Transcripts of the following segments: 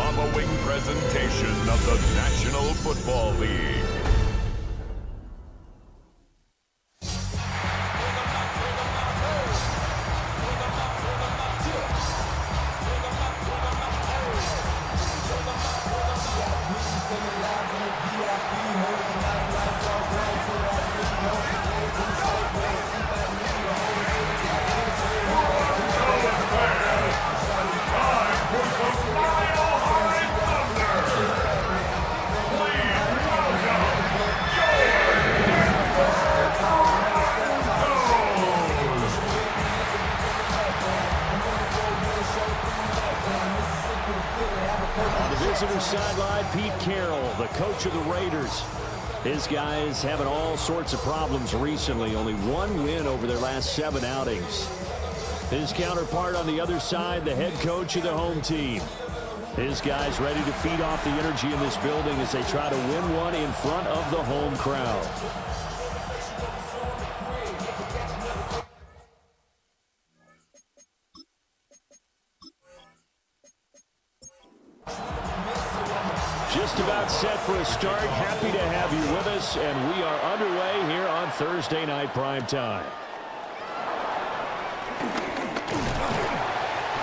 following presentation of the National Football League. Visitor sideline, Pete Carroll, the coach of the Raiders. His guys having all sorts of problems recently. Only one win over their last 7 outings. His counterpart on the other side, the head coach of the home team. His guys ready to feed off the energy in this building as they try to win one in front of the home crowd. Just about set for a start. Happy to have you with us, and we are underway here on Thursday Night Prime Time.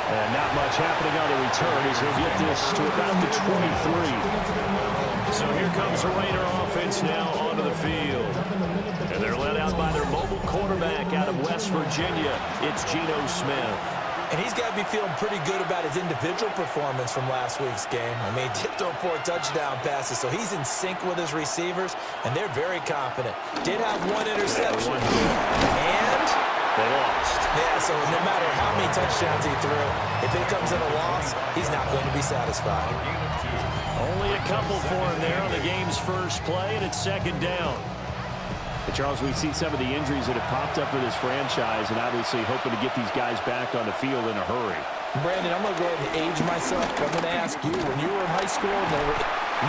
And not much happening on the return as he'll get this to about the 23. So here comes the Raider offense now onto the field. And they're led out by their mobile quarterback out of West Virginia. It's Geno Smith. And he's got to be feeling pretty good about his individual performance from last week's game. I mean, he did throw 4 touchdown passes, so he's in sync with his receivers, and they're very confident. Did have 1 interception. And they lost. Yeah, so no matter how many touchdowns he threw, if it comes in a loss, he's not going to be satisfied. Only a couple for him there on the game's first play, and it's 2nd down. But Charles, we see some of the injuries that have popped up for this franchise, and obviously hoping to get these guys back on the field in a hurry. Brandon, I'm going to go ahead and age myself. I'm going to ask you, when you were in high school, there were...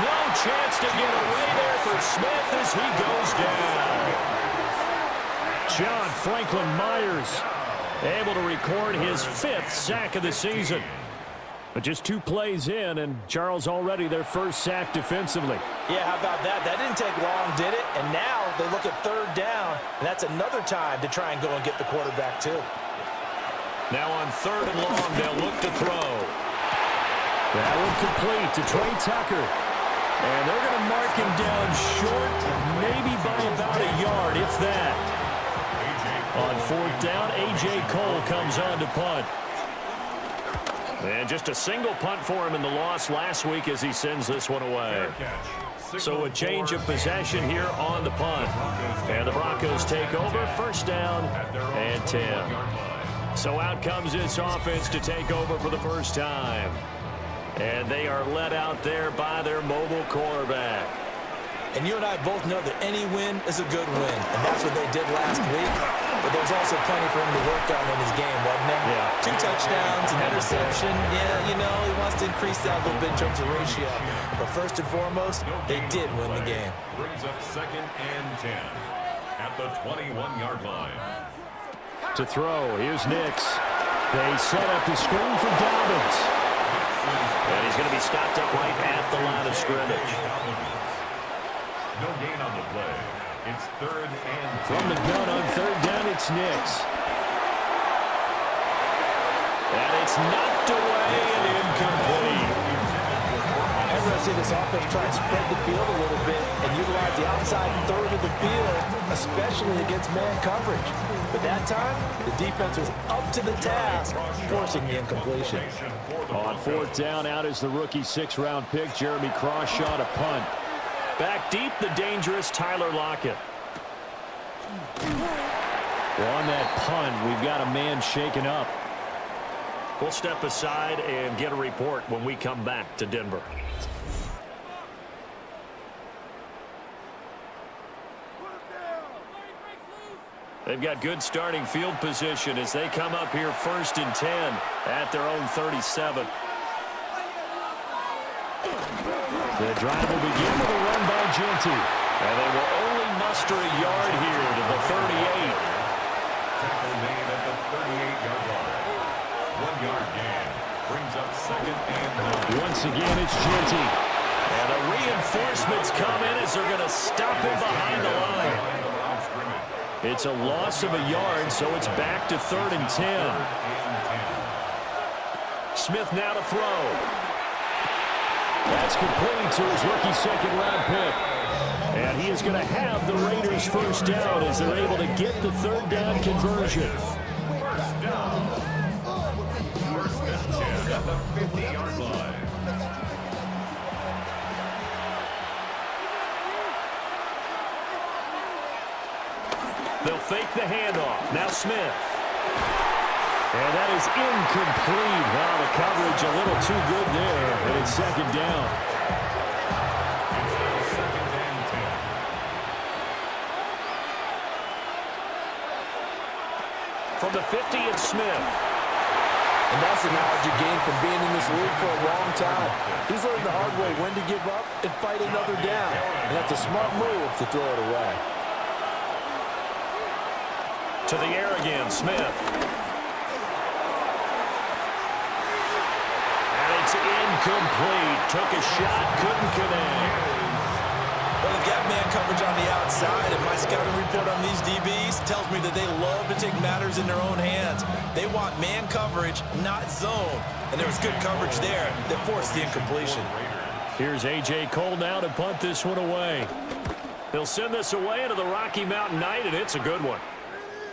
No chance to get away there for Smith as he goes down. John Franklin Myers able to record his 5th sack of the season. But just 2 plays in, and Charles already their first sack defensively. Yeah, how about that? That didn't take long, did it? And now they look at 3rd down, and that's another time to try and go and get the quarterback, too. Now on 3rd and long, they'll look to throw. That one complete to Trey Tucker. And they're going to mark him down short, maybe by about a yard, if that. On 4th down, A.J. Cole comes on to punt. And just a single punt for him in the loss last week as he sends this one away. So a change of possession here on the punt. And the Broncos take over, 1st down and 10. So out comes this offense to take over for the first time. And they are led out there by their mobile quarterback. And you and I both know that any win is a good win. And that's what they did last week. But there's also plenty for him to work on in his game, wasn't there? Yeah. 2 touchdowns, an interception. Yeah, you know, he wants to increase that a little bit in terms of ratio. But first and foremost, they did win the game. Brings up 2nd and 10 at the 21-yard line. To throw, here's Nix. They set up the screen for Dobbins. And he's going to be stopped up right at the line of scrimmage. No gain on the play. It's 3rd and 10. From the gun on 3rd down, it's Nix. And it's knocked away and incomplete. I'm going to see this offense try and spread the field a little bit and utilize the outside 3rd of the field, especially against man coverage. But that time, the defense was up to the task, forcing the incompletion. On 4th down, out is the rookie 6th-round pick, Jeremy Crawshaw, to punt. Back deep, the dangerous Tyler Lockett. Well, on that punt, we've got a man shaken up. We'll step aside and get a report when we come back to Denver. They've got good starting field position as they come up here 1st and 10 at their own 37. The drive will begin with a run by Genty. And they will only muster a yard here to the 38. Tackle made at the 38-yard line. 1 yard gain. Brings up 2nd and 9. Once again, it's Genty. And the reinforcements come in as they're going to stop him behind the line. It's a loss of a yard, so it's back to 3rd and 10. Smith now to throw. That's complete to his rookie second-round pick. And he is going to have the Raiders first down as they're able to get the 3rd down conversion. First down. 1st and 10 at the 50-yard line. They'll fake the handoff. Now Smith. And that is incomplete. Wow, the coverage a little too good there. And it's 2nd down. It's 2nd and 10. From the 50, it's Smith. And that's the knowledge you gain from being in this league for a long time. He's learned the hard way when to give up and fight another down. And that's a smart move to throw it away. To the air again, Smith. And it's incomplete. Took a shot, couldn't connect. Well, they've got man coverage on the outside, and my scouting report on these DBs tells me that they love to take matters in their own hands. They want man coverage, not zone. And there was good coverage there that forced the incompletion. Here's A.J. Cole now to punt this one away. They'll send this away into the Rocky Mountain night, and it's a good one.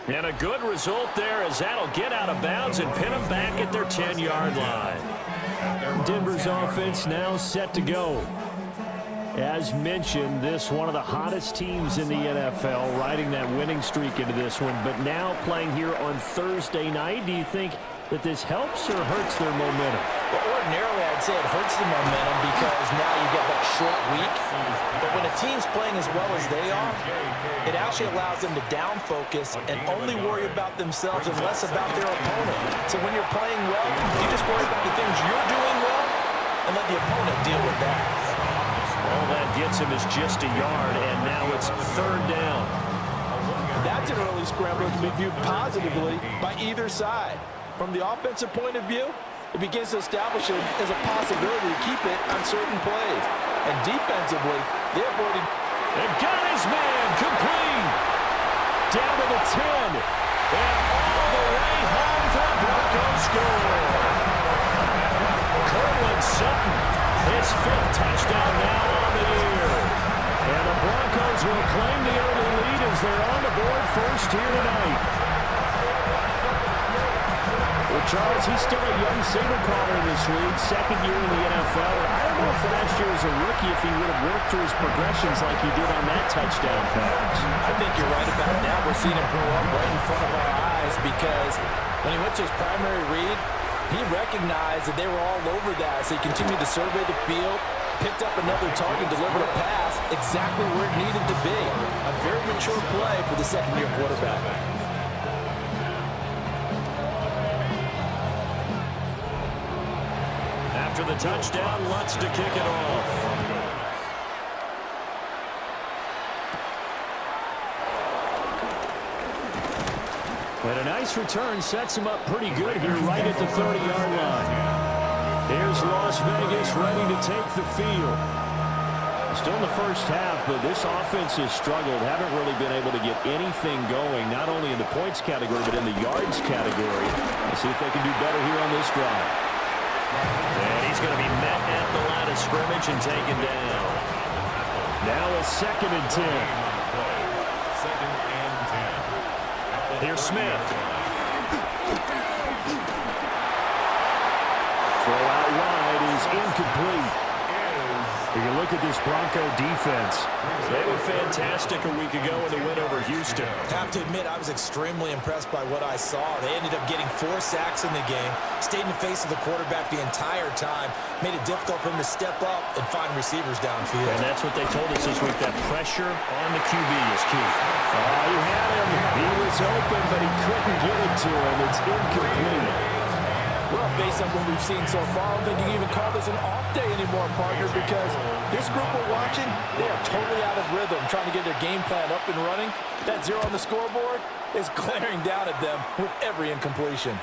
And a good result there as that'll get out of bounds and pin them back at their 10-yard line. Denver's offense now set to go. As mentioned, this one of the hottest teams in the NFL, riding that winning streak into this one, but now playing here on Thursday night. Do you think that this helps or hurts their momentum? Well, ordinarily, I'd say it hurts the momentum because now you get that short week. But when a team's playing as well as they are, it actually allows them to down focus and only worry about themselves and less about their opponent. So when you're playing well, you just worry about the things you're doing well and let the opponent deal with that. All that gets him is just a yard, and now it's 3rd down. That's an early scramble that can be viewed positively by either side. From the offensive point of view, it begins to establish it as a possibility to keep it on certain plays. And defensively, they've already... And got his man complete. Down to the 10. And all the way home for a Broncos score. Cortland Sutton, his 5th touchdown now on the year. And the Broncos will claim the early lead as they're on the board first here tonight. Well, Charles, he's still a young signal caller in this league, 2nd year in the NFL. I don't know if last year as a rookie if he would have worked through his progressions like he did on that touchdown pass. I think you're right about that. We're seeing him grow up right in front of our eyes because when he went to his primary read, he recognized that they were all over that, so he continued to survey the field, picked up another target, delivered a pass exactly where it needed to be. A very mature play for the second-year quarterback. After the touchdown, Lutz to kick it off. But a nice return sets him up pretty good here right at the 30-yard line. Here's Las Vegas ready to take the field. Still in the first half, but this offense has struggled. Haven't really been able to get anything going, not only in the points category, but in the yards category. Let's see if they can do better here on this drive. And he's going to be met at the line of scrimmage and taken down. Now a 2nd and 10. 2nd and 10. Here's Smith. Throw out wide is incomplete. You can look at this Bronco defense. They were fantastic a week ago in the win over Houston. I have to admit, I was extremely impressed by what I saw. They ended up getting 4 sacks in the game, stayed in the face of the quarterback the entire time, made it difficult for him to step up and find receivers downfield. And that's what they told us this week, that pressure on the QB is key. You had him. He was open, but he couldn't get it to him. It's incomplete. Well, based on what we've seen so far, I don't think you can even call this an off day anymore, partner, because this group we're watching, they are totally out of rhythm, trying to get their game plan up and running. That 0 on the scoreboard is glaring down at them with every incompletion.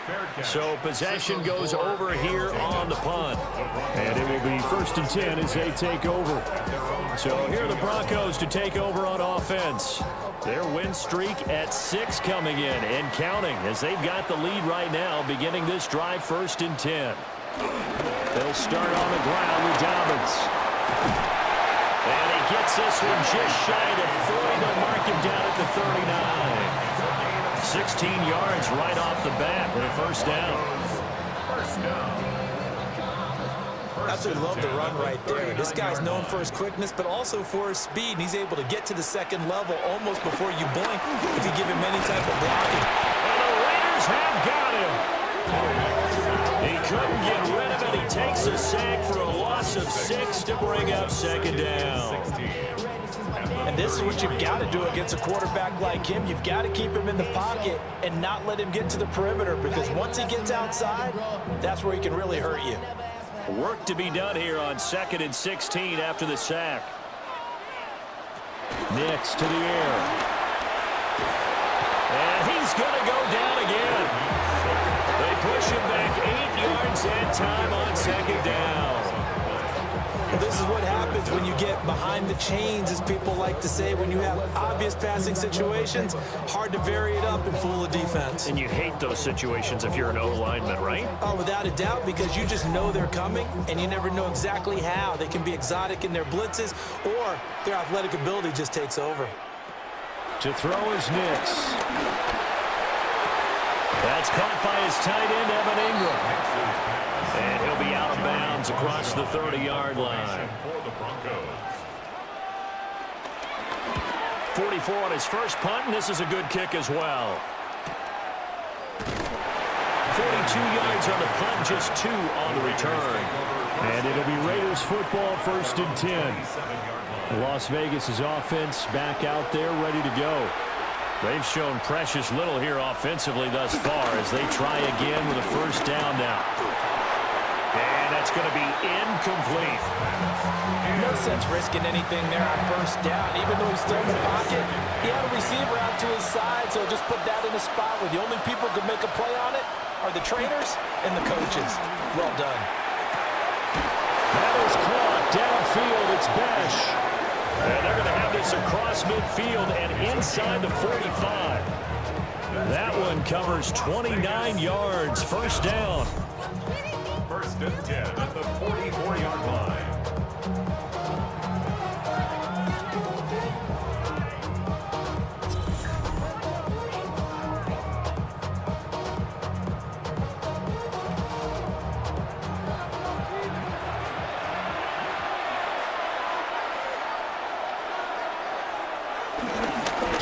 fair catch. So possession goes over here on the punt. And it will be 1st and 10 as they take over. So here are the Broncos to take over on offense. Their win streak at 6 coming in and counting as they've got the lead right now beginning this drive 1st and 10. They'll start on the ground with Dobbins. And he gets this one just shy of 40. They'll mark him down at the 39. 16 yards right off the bat with a 1st down. First down. Absolutely love the run right there. This guy's known for his quickness, but also for his speed. And he's able to get to the 2nd level almost before you blink if you give him any type of blocking. And the Raiders have got him. He couldn't get rid of it. He takes a sack for a loss of 6 to bring up 2nd down. And this is what you've got to do against a quarterback like him. You've got to keep him in the pocket and not let him get to the perimeter, because once he gets outside, that's where he can really hurt you. Work to be done here on 2nd and 16 after the sack. Nix to the air. And he's going to go down again. They push him back 8 yards that time on 2nd down. Well, this is what happens when you get behind the chains, as people like to say. When you have obvious passing situations, hard to vary it up and fool the defense. And you hate those situations if you're an O-lineman, right? Oh, without a doubt, because you just know they're coming, and you never know exactly how. They can be exotic in their blitzes, or their athletic ability just takes over. To throw is Nix. That's caught by his tight end, Evan Ingram. And he'll be out of bounds across the 30-yard line. 44 on his first punt, and this is a good kick as well. 42 yards on the punt, just 2 on the return. And it'll be Raiders football, 1st and 10. Las Vegas' offense back out there, ready to go. They've shown precious little here offensively thus far as they try again with a 1st down now. And that's going to be incomplete. No sense risking anything there on 1st down, even though he's still in the pocket. He had a receiver out to his side, so just put that in a spot where the only people who can make a play on it are the trainers and the coaches. Well done. That is caught downfield. It's Besh. And they're going to have this across midfield and inside the 45. That one covers 29 yards. 1st down. 1st and 10 at the 44-yard line.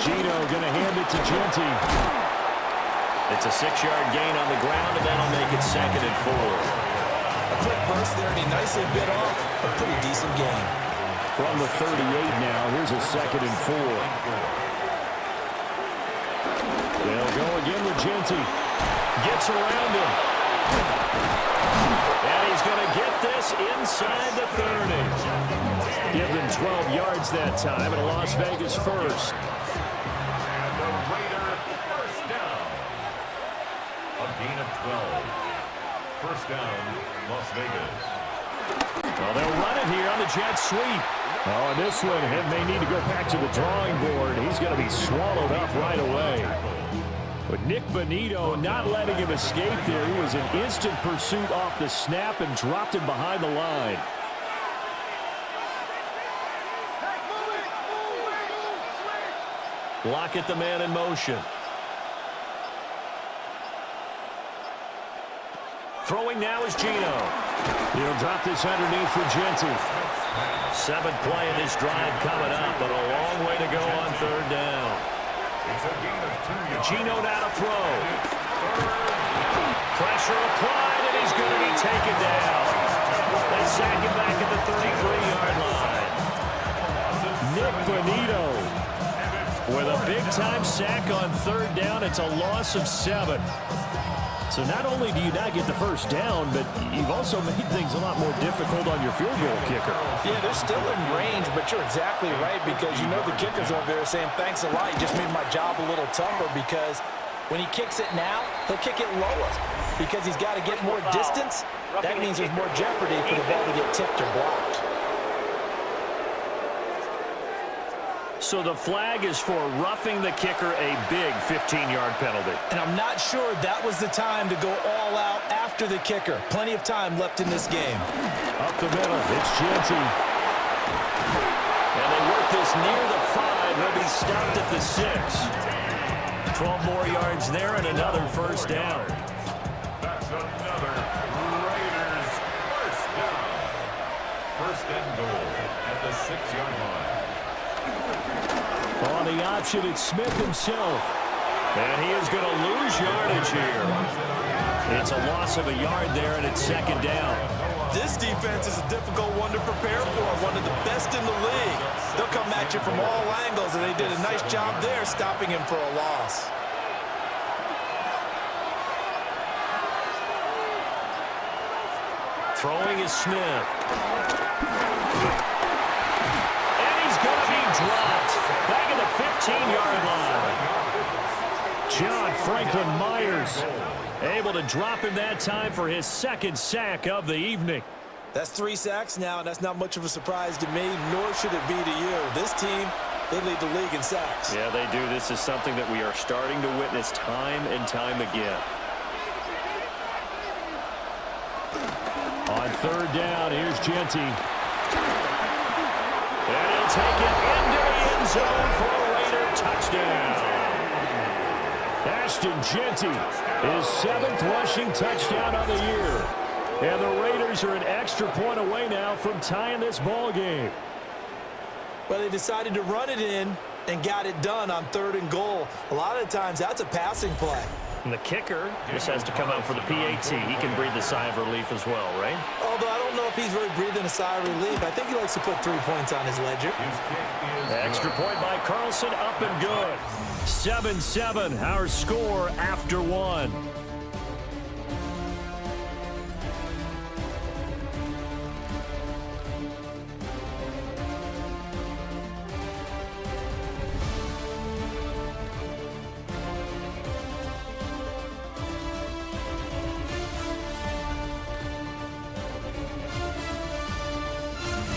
Gino going to hand it to Genty. It's a 6-yard gain on the ground, and that'll make it 2nd and 4. A quick burst there, and he nicely bit off a pretty decent gain. From the 38 now, here's a 2nd and 4. They'll go again with Genty. Gets around him. And he's going to get this inside the 30. Give them 12 yards that time, and a Las Vegas 1st. Gain of 12. 1st down, Las Vegas. Well, they'll run it here on the jet sweep. Oh, and this one, and they need to go back to the drawing board. He's going to be swallowed up right away. But Nick Bonito not letting him escape there. He was in instant pursuit off the snap and dropped him behind the line. Lockett, the man in motion. Throwing now is Gino. He'll drop this underneath for Genty. 7th play of this drive coming up, but a long way to go on 3rd down. Gino now to throw. Pressure applied, and he's going to be taken down. They sack him back at the 33-yard line. Nick Bonito with a big-time sack on 3rd down. It's a loss of 7. So not only do you not get the 1st down, but you've also made things a lot more difficult on your field goal kicker. Yeah, they're still in range, but you're exactly right, because you know the kicker's over there saying, thanks a lot, you just made my job a little tougher, because When he kicks it now, he'll kick it lower because he's got to get more distance. That means there's more jeopardy for the ball to get tipped or blocked. So the flag is for roughing the kicker, a big 15-yard penalty. And I'm not sure that was the time to go all out after the kicker. Plenty of time left in this game. Up the middle, it's Genty. And they work this near the 5. He'll be stopped at the 6. 12 more yards there and another first down. That's another Raiders first down. First and goal at the 6-yard line. On the option, it's Smith himself. And he is going to lose yardage here. It's a loss of a yard there, and it's second down. This defense is a difficult one to prepare for, one of the best in the league. They'll come at you from all angles, and they did a nice job there stopping him for a loss. Throwing is Smith. And he's going to be dropped. Back at the 15-yard line. John Franklin Myers able to drop him that time for his second sack of the evening. That's 3 sacks now, and that's not much of a surprise to me, nor should it be to you. This team, they lead the league in sacks. Yeah, they do. This is something that we are starting to witness time and time again. On third down, here's Genty. And he'll take it into the end zone for a Raider touchdown. Ashton Genty, his 7th rushing touchdown on the year. And the Raiders are an extra point away now from tying this ball game. Well, they decided to run it in and got it done on 3rd and goal. A lot of times, that's a passing play. And the kicker just has to come out for the PAT. He can breathe a sigh of relief as well, right? Although I don't know if he's really breathing a sigh of relief. I think he likes to put 3 points on his ledger. Extra point by Carlson, up and good. 7-7, our score after 1.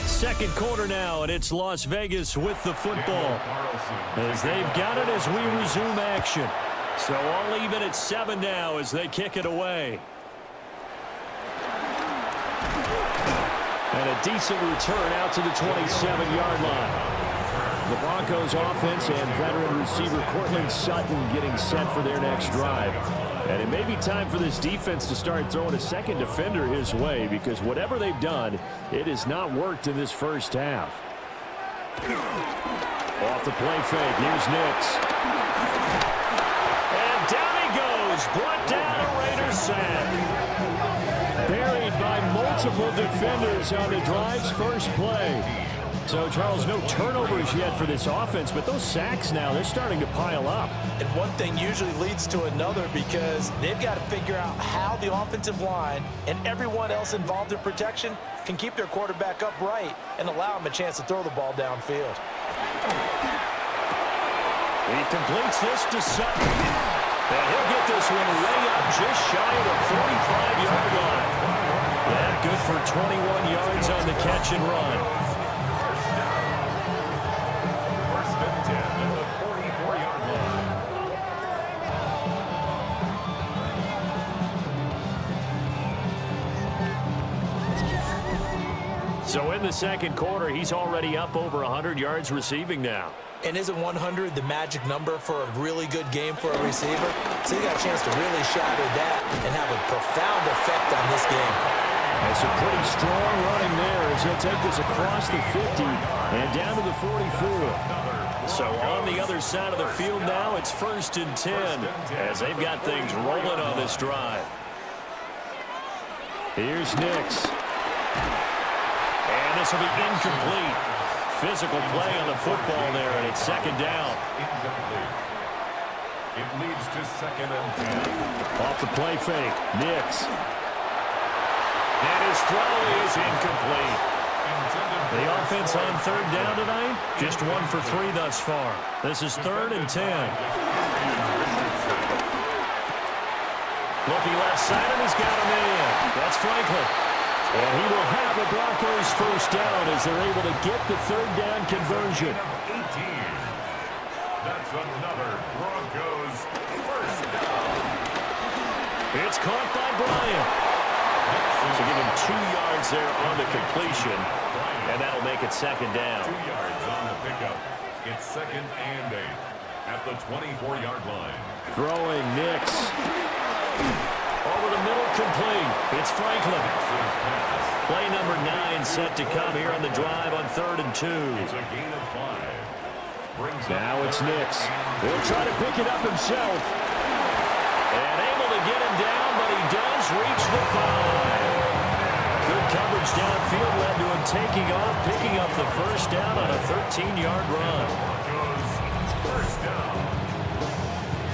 Second quarter now, and it's Las Vegas with the football. As they've got it as we resume action. So all even at 7 now as they kick it away. And a decent return out to the 27-yard line. The Broncos offense and veteran receiver Cortland Sutton getting set for their next drive. And it may be time for this defense to start throwing a second defender his way, because whatever they've done, it has not worked in this first half. Off the play fake, here's Nix. And down he goes, brought down a Raiders sack. Buried by multiple defenders on the drive's first play. So, Charles, no turnovers yet for this offense, but those sacks now, they're starting to pile up. And one thing usually leads to another, because they've got to figure out how the offensive line and everyone else involved in protection can keep their quarterback upright and allow him a chance to throw the ball downfield. He completes this to Sutton. And he'll get this one way up just shy of the 45-yard line. Yeah, good for 21 yards on the catch and run. So in the second quarter, he's already up over 100 yards receiving now. And isn't 100 the magic number for a really good game for a receiver? So he got a chance to really shatter that and have a profound effect on this game. That's a pretty strong running there as he'll take this across the 50 and down to the 44. So on the other side of the field now, it's 1st and 10 as they've got things rolling on this drive. Here's Nix. And this will be incomplete. Physical play on the football there, and it's second down. Incomplete. It leads to 2nd and 10. Off the play fake, Nix. And his throw is incomplete. The offense on 3rd down tonight, just 1 for 3 thus far. This is 3rd and 10. left side, and he's got him in. That's Franklin. And he will have a Broncos first down as they're able to get the third down conversion. 18. That's another Broncos first down. It's caught by Bryant. So give him 2 yards there on the completion, and that'll make it second down. 2 yards on the pickup. It's 2nd and 8 at the 24-yard line. Throwing Nix. Over the middle, complete. It's Franklin. Play number 9 set to come here on the drive on 3rd and 2. It's a gain of 5. Now it's Nix. He'll try to pick it up himself. And able to get him down, but he does reach the 5. Good coverage downfield led to him taking off, picking up the first down on a 13-yard run. Broncos first down.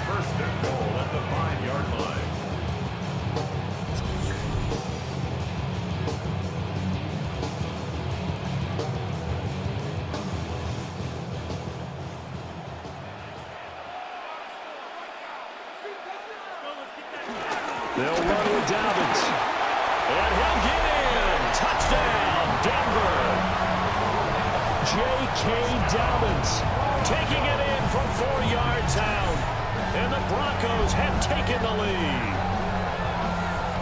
First and goal at the 5-yard line. They'll run with Dobbins. And he'll get in. Touchdown, Denver. J.K. Dobbins taking it in from 4 yards out. And the Broncos have taken the lead.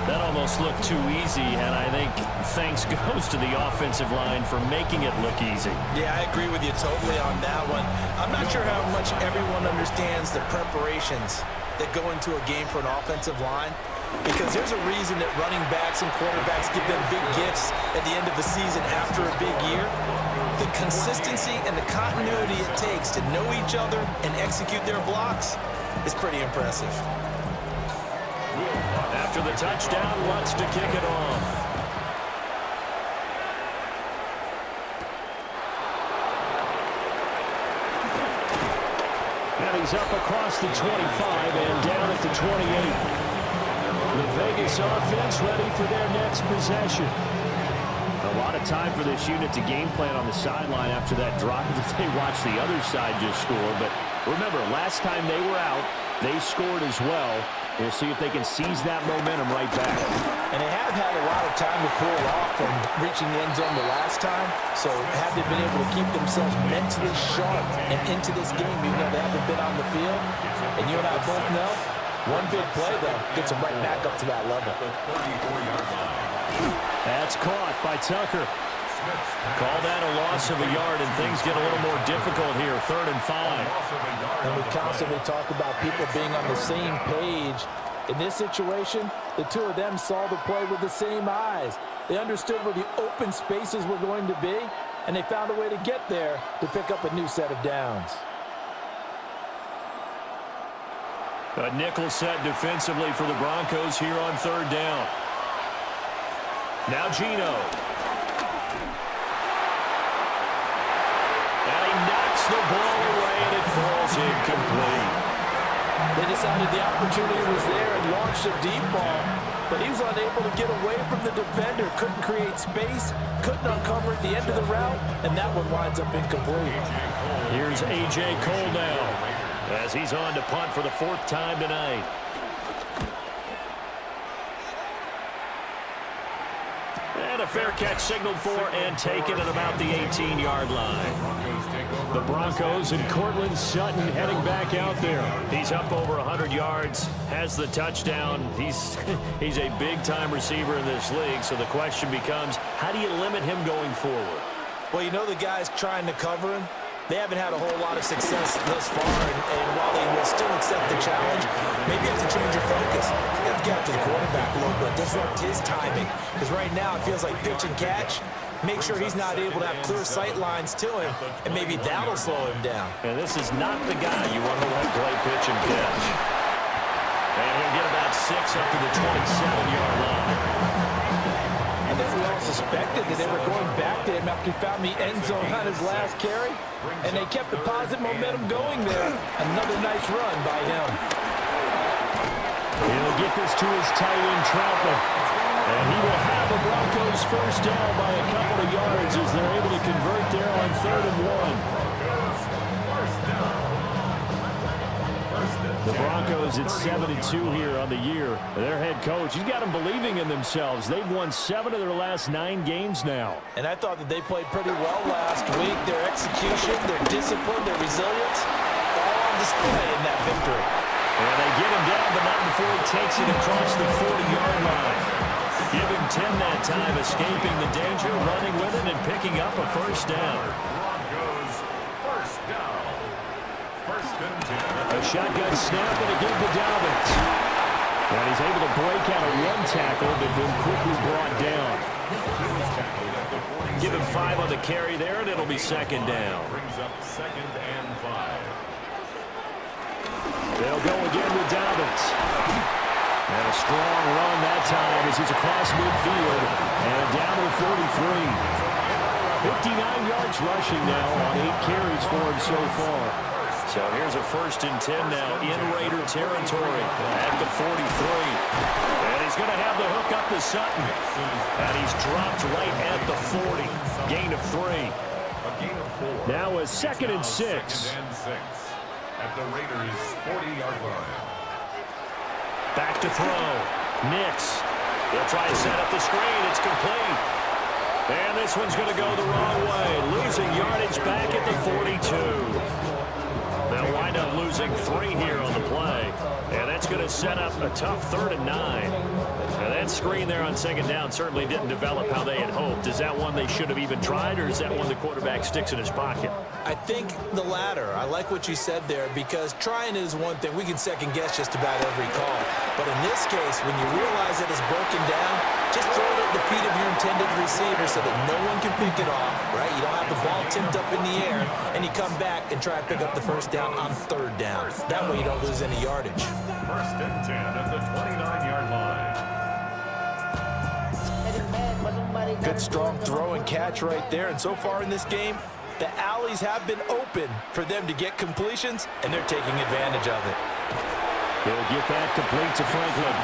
That almost looked too easy, and I think thanks goes to the offensive line for making it look easy. Yeah, I agree with you totally on that one. I'm not sure how much everyone understands the preparations that go into a game for an offensive line, because there's a reason that running backs and quarterbacks give them big gifts at the end of the season after a big year. The consistency and the continuity it takes to know each other and execute their blocks is pretty impressive. After the touchdown, wants to kick it off. And he's up across the 25 and down at the 28. The Vegas offense ready for their next possession. A lot of time for this unit to game plan on the sideline after that drive that they watched the other side just score. But remember, last time they were out, they scored as well. We'll see if they can seize that momentum right back. And they have had a lot of time to cool off from reaching the end zone the last time. So have they been able to keep themselves mentally sharp and into this game even though they haven't been on the field? And you and I both know, one big play, though, gets them right back up to that level. That's caught by Tucker. Call that a loss of a yard, and things get a little more difficult here. 3rd and 5. And we constantly talk about people being on the same page. In this situation, the two of them saw the play with the same eyes. They understood where the open spaces were going to be, and they found a way to get there to pick up a new set of downs. A nickel set defensively for the Broncos here on 3rd down. Now Gino. The ball away, and it falls incomplete. They decided the opportunity was there and launched a deep ball, but he was unable to get away from the defender, couldn't create space, couldn't uncover at the end of the route, and that one winds up incomplete. Here's A.J. Cole now as he's on to punt for the 4th time tonight. And a fair catch signaled for and taken at about the 18-yard line. The Broncos and Cortland Sutton heading back out there. He's up over 100 yards, has the touchdown. He's a big-time receiver in this league, so the question becomes, how do you limit him going forward? Well, you know the guys trying to cover him, they haven't had a whole lot of success thus far, and while they will still accept the challenge, maybe you have to change your focus. You have to get up to the quarterback a little bit, disrupt his timing, because right now it feels like pitch and catch. Make sure he's not able to have clear sight lines to him, and maybe that'll slow him down. And this is not the guy you want to let play pitch and catch. And he'll get about 6 up to the 27-yard line. I think we all suspected that they were going back to him after he found the end zone on his last carry, and they kept the positive momentum going there. Another nice run by him. He'll get this to his tight end, Troutman. And he will have the Broncos first down by a couple of yards as they're able to convert there on 3rd and 1. The Broncos Broncos at 7-2 here on the year. Their head coach, he's got them believing in themselves. They've won 7 of their last 9 games now. And I thought that they played pretty well last week. Their execution, their discipline, their resilience, all on display in that victory. And they get him down, but not before he takes it across the 40-yard line. Give him 10 that time, escaping the danger, running with it, and picking up a first down. Broncos, first down. First and 10. A shotgun snap and a give to Dobbins. And he's able to break out a one tackle, but then quickly brought down. Give him 5 on the carry there, and it'll be second down. Brings up second and 5. They'll go again with Dobbins. And a strong run that time as he's across midfield and down to 43. 59 yards rushing now on 8 carries for him so far. So here's a first and 10 now in Raider territory at the 43. And he's going to have the hook up to Sutton. And he's dropped right at the 40. Gain of 3. A gain of 4. Now a second and 6. Second and 6 at the Raiders' 40-yard line. Back to throw. Nix. They'll try to set up the screen. It's complete. And this one's going to go the wrong way. Losing yardage back at the 42. They'll wind up losing 3 here on the play. And that's going to set up a tough 3rd and 9. Now that screen there on second down certainly didn't develop how they had hoped. Is that one they should have even tried, or is that one the quarterback sticks in his pocket? I think the latter. I like what you said there, because trying is one thing. We can second guess just about every call. But in this case, when you realize that it's broken down, just throw it at the feet of your intended receiver so that no one can pick it off, right? You don't have the ball tipped up in the air, and you come back and try to pick up the first down on 3rd down. That way you don't lose any yardage. First and 10 at the 29-yard line. Good strong throw and catch right there. And so far in this game, the alleys have been open for them to get completions, and they're taking advantage of it. He'll get that complete to Franklin.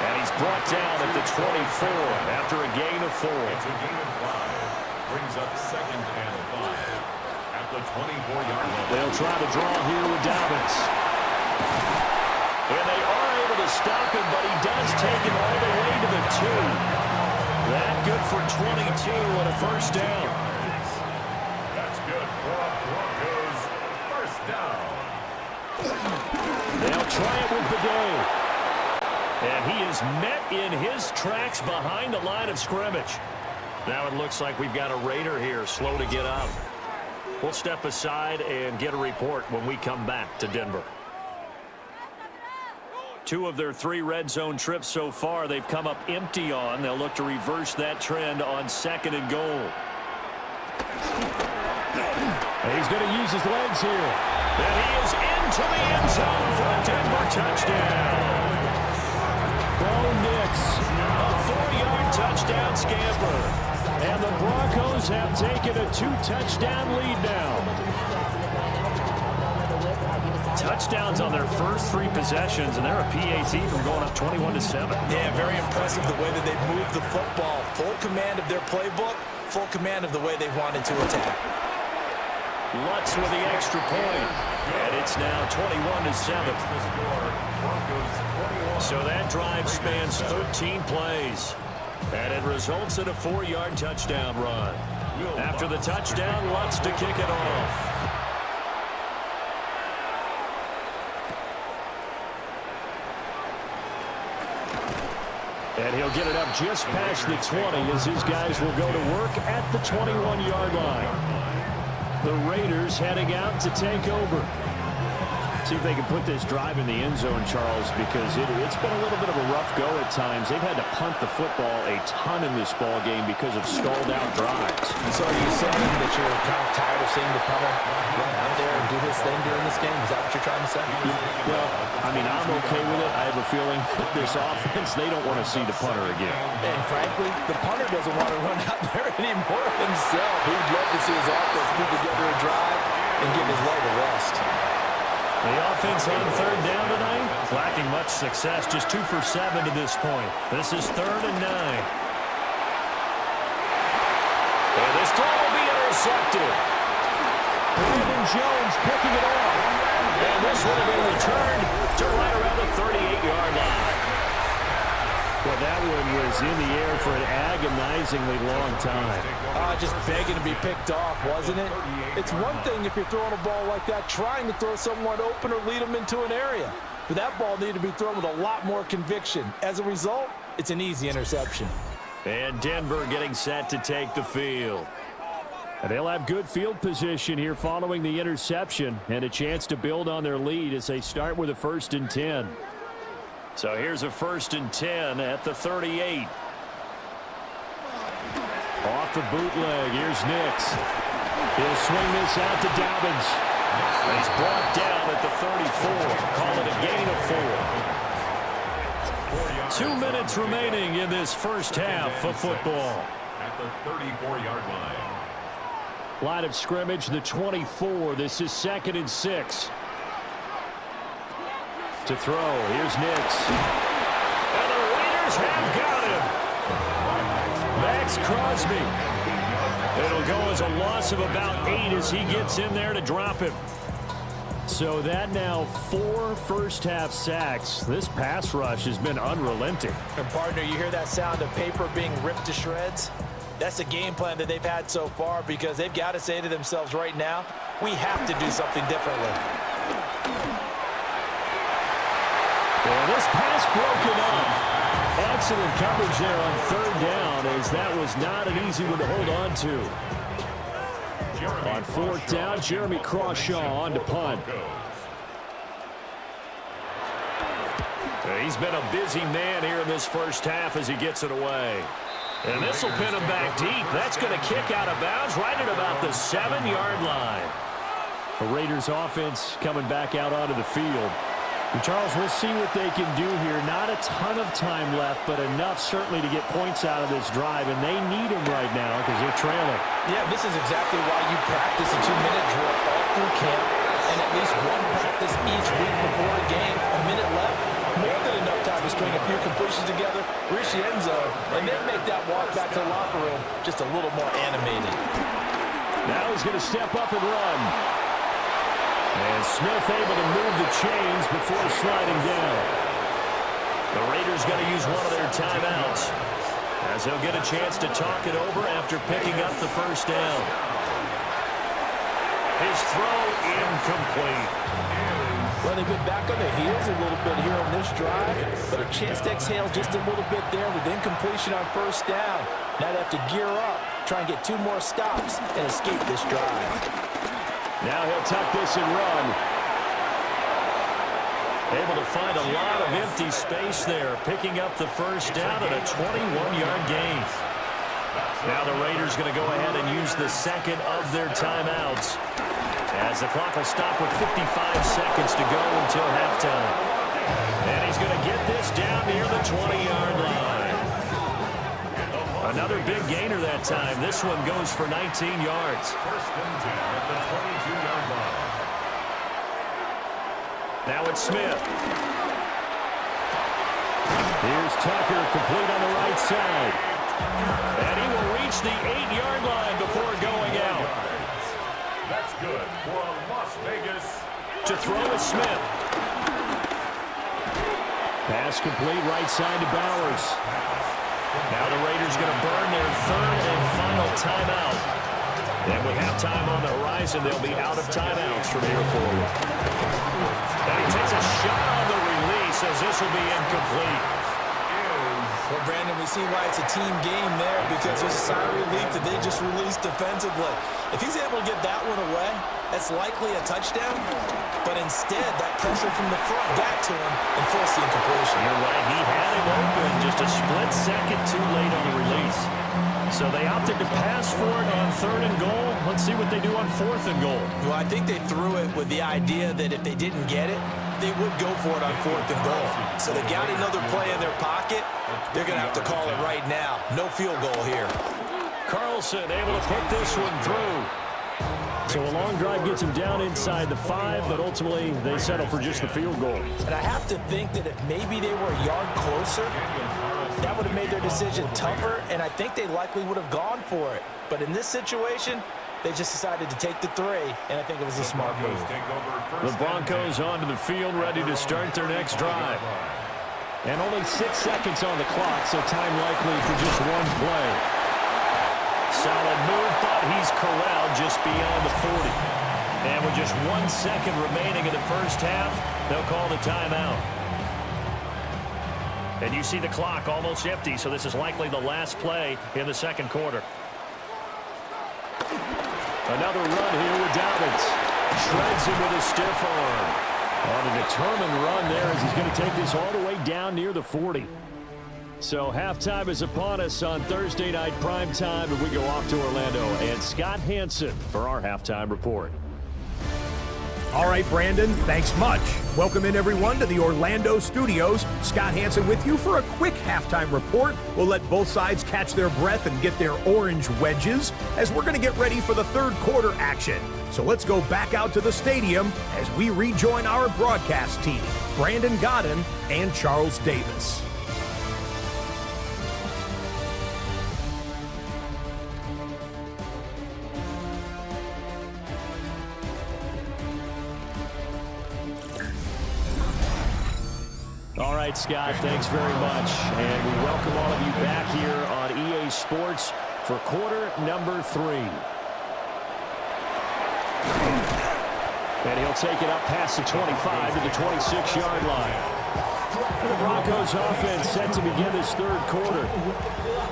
And he's brought down at the 24 after a gain of 4. It's a gain of 5. Brings up second and 5 at the 24-yard line. They'll try to draw here with Dobbins. And they are able to stop him, but he does take it all the way to the 2. That good for 22 and a first down. That's good for Broncos. First down. They'll try it with the day. And he is met in his tracks behind the line of scrimmage. Now it looks like we've got a Raider here, slow to get up. We'll step aside and get a report when we come back to Denver. 2 of their 3 red zone trips so far, they've come up empty on. They'll look to reverse that trend on 2nd and goal. And he's going to use his legs here. And he is into the end zone for a Denver touchdown. Bo Nix, a 4-yard touchdown scamper. And the Broncos have taken a 2-touchdown lead now. Touchdowns on their first 3 possessions, and they're a PAT from going up 21-7. Yeah, very impressive the way that they've moved the football. Full command of their playbook, full command of the way they wanted to attack. Lutz with the extra point, and it's now 21-7. So that drive spans 13 plays, and it results in a 4-yard touchdown run. After the touchdown, Lutz to kick it off. And he'll get it up just past the 20 as his guys will go to work at the 21-yard line. The Raiders heading out to take over. See if they can put this drive in the end zone, Charles, because it's been a little bit of a rough go at times. They've had to punt the football a ton in this ball game because of stalled-out drives. So are you saying that you're kind of tired of seeing the punter run out there and do his thing during this game? Is that what you're trying to say? Well, I mean, I'm okay with it. I have a feeling that this offense, they don't want to see the punter again. And frankly, the punter doesn't want to run out there anymore himself. He'd love to see his offense put together a drive and give his leg a rest. The offense on 3rd down tonight, lacking much success, just 2 for 7 to this point. This is 3rd and 9. And this throw will be intercepted. Brandon Jones picking it off. And this will be returned to right around the 38-yard line. Well, that one was in the air for an agonizingly long time. Just begging to be picked off, wasn't it? It's one thing if you're throwing a ball like that, trying to throw someone open or lead them into an area. But that ball needed to be thrown with a lot more conviction. As a result, it's an easy interception. And Denver getting set to take the field. And they'll have good field position here following the interception and a chance to build on their lead as they start with a 1st and 10. So here's a 1st and 10 at the 38. Off the bootleg, here's Nix. He'll swing this out to Dobbins. He's brought down at the 34. Call it a gain of 4. 2 minutes remaining in this first half of football. At the 34-yard line. Line of scrimmage, the 24. This is 2nd and 6. To throw, here's Nix. And the Raiders have got him. Max Crosby. It'll go as a loss of about 8 as he gets in there to drop him. So that now 4 first-half sacks. This pass rush has been unrelenting. And partner, you hear that sound of paper being ripped to shreds? That's the game plan that they've had so far because they've got to say to themselves right now, we have to do something differently. And this pass broken up. Excellent coverage there on 3rd down as that was not an easy one to hold on to. On 4th down, Jeremy Crawshaw on to punt. He's been a busy man here in this first half as he gets it away. And this will pin him back deep. That's going to kick out of bounds right at about the 7-yard line. The Raiders offense coming back out onto the field. And Charles, we'll see what they can do here. Not a ton of time left, but enough certainly to get points out of this drive, and they need them right now because they're trailing. Yeah, this is exactly why you practice a 2-minute drill all through camp and at least one practice each week before a game. A minute left, more than enough time to string a few completions together, reach the end zone, and then make that walk back to the locker room just a little more animated. Now he's going to step up and run. And Smith able to move the chains before sliding down. The Raiders going to use one of their timeouts as they'll get a chance to talk it over after picking up the 1st down. His throw incomplete. Well, they've been back on their heels a little bit here on this drive, but a chance to exhale just a little bit there with incompletion on 1st down. Now they have to gear up, try and get 2 more stops and escape this drive. Now he'll tuck this and run. Able to find a lot of empty space there, picking up the 1st down and a 21-yard gain. Now the Raiders going to go ahead and use the 2nd of their timeouts as the clock will stop with 55 seconds to go until halftime. And he's going to get this down near the 20-yard line. Another big gainer that time. This one goes for 19 yards. 1st and 10 at the 22-yard line. Now it's Smith. Here's Tucker, complete on the right side. And he will reach the 8-yard line before going out. That's good for Las Vegas. To throw is Smith. Pass complete right side to Bowers. Now the Raiders going to burn their 3rd and final timeout. And with halftime on the horizon, they'll be out of timeouts from here forward. And he takes a shot on the release as this will be incomplete. Well, Brandon, we see why it's a team game there because there's a sigh of relief that they just released defensively. If he's able to get that one away, that's likely a touchdown. But instead, that pressure from the front got to him and forced the incompletion. You're right. He had him open just a split second too late on the release. So they opted to pass for it on 3rd and goal. Let's see what they do on 4th and goal. Well, I think they threw it with the idea that if they didn't get it, they would go for it on 4th and goal. So they got another play in their pocket. They're going to have to call it right now. No field goal here. Carlson able to put this one through. So a long drive gets them down inside the 5, but ultimately they settle for just the field goal. And I have to think that if maybe they were a yard closer, that would have made their decision tougher, and I think they likely would have gone for it. But in this situation, They just decided to take the 3, and I think it was a smart move. The Broncos onto the field, ready to start their next drive. And only 6 seconds on the clock, so time likely for just one play. Solid move, but he's corralled just beyond the 40. And with just 1 second remaining in the first half, they'll call the timeout. And you see the clock almost empty, so this is likely the last play in the second quarter. Another run here with Dobbins. Shreds him with a stiff arm. On a determined run there as he's going to take this all the way down near the 40. So halftime is upon us on Thursday night primetime, and we go off to Orlando. And Scott Hansen for our halftime report. All right, Brandon, thanks much. Welcome in, everyone, to the Orlando studios. Scott Hansen with you for a quick halftime report. We'll let both sides catch their breath and get their orange wedges as we're going to get ready for the third quarter action. So let's go back out to the stadium as we rejoin our broadcast team, Brandon Godden and Charles Davis. All right, Scott, thanks very much. And we welcome all of you back here on EA Sports for quarter number 3. And he'll take it up past the 25 to the 26-yard line. And the Broncos offense set to begin this third quarter.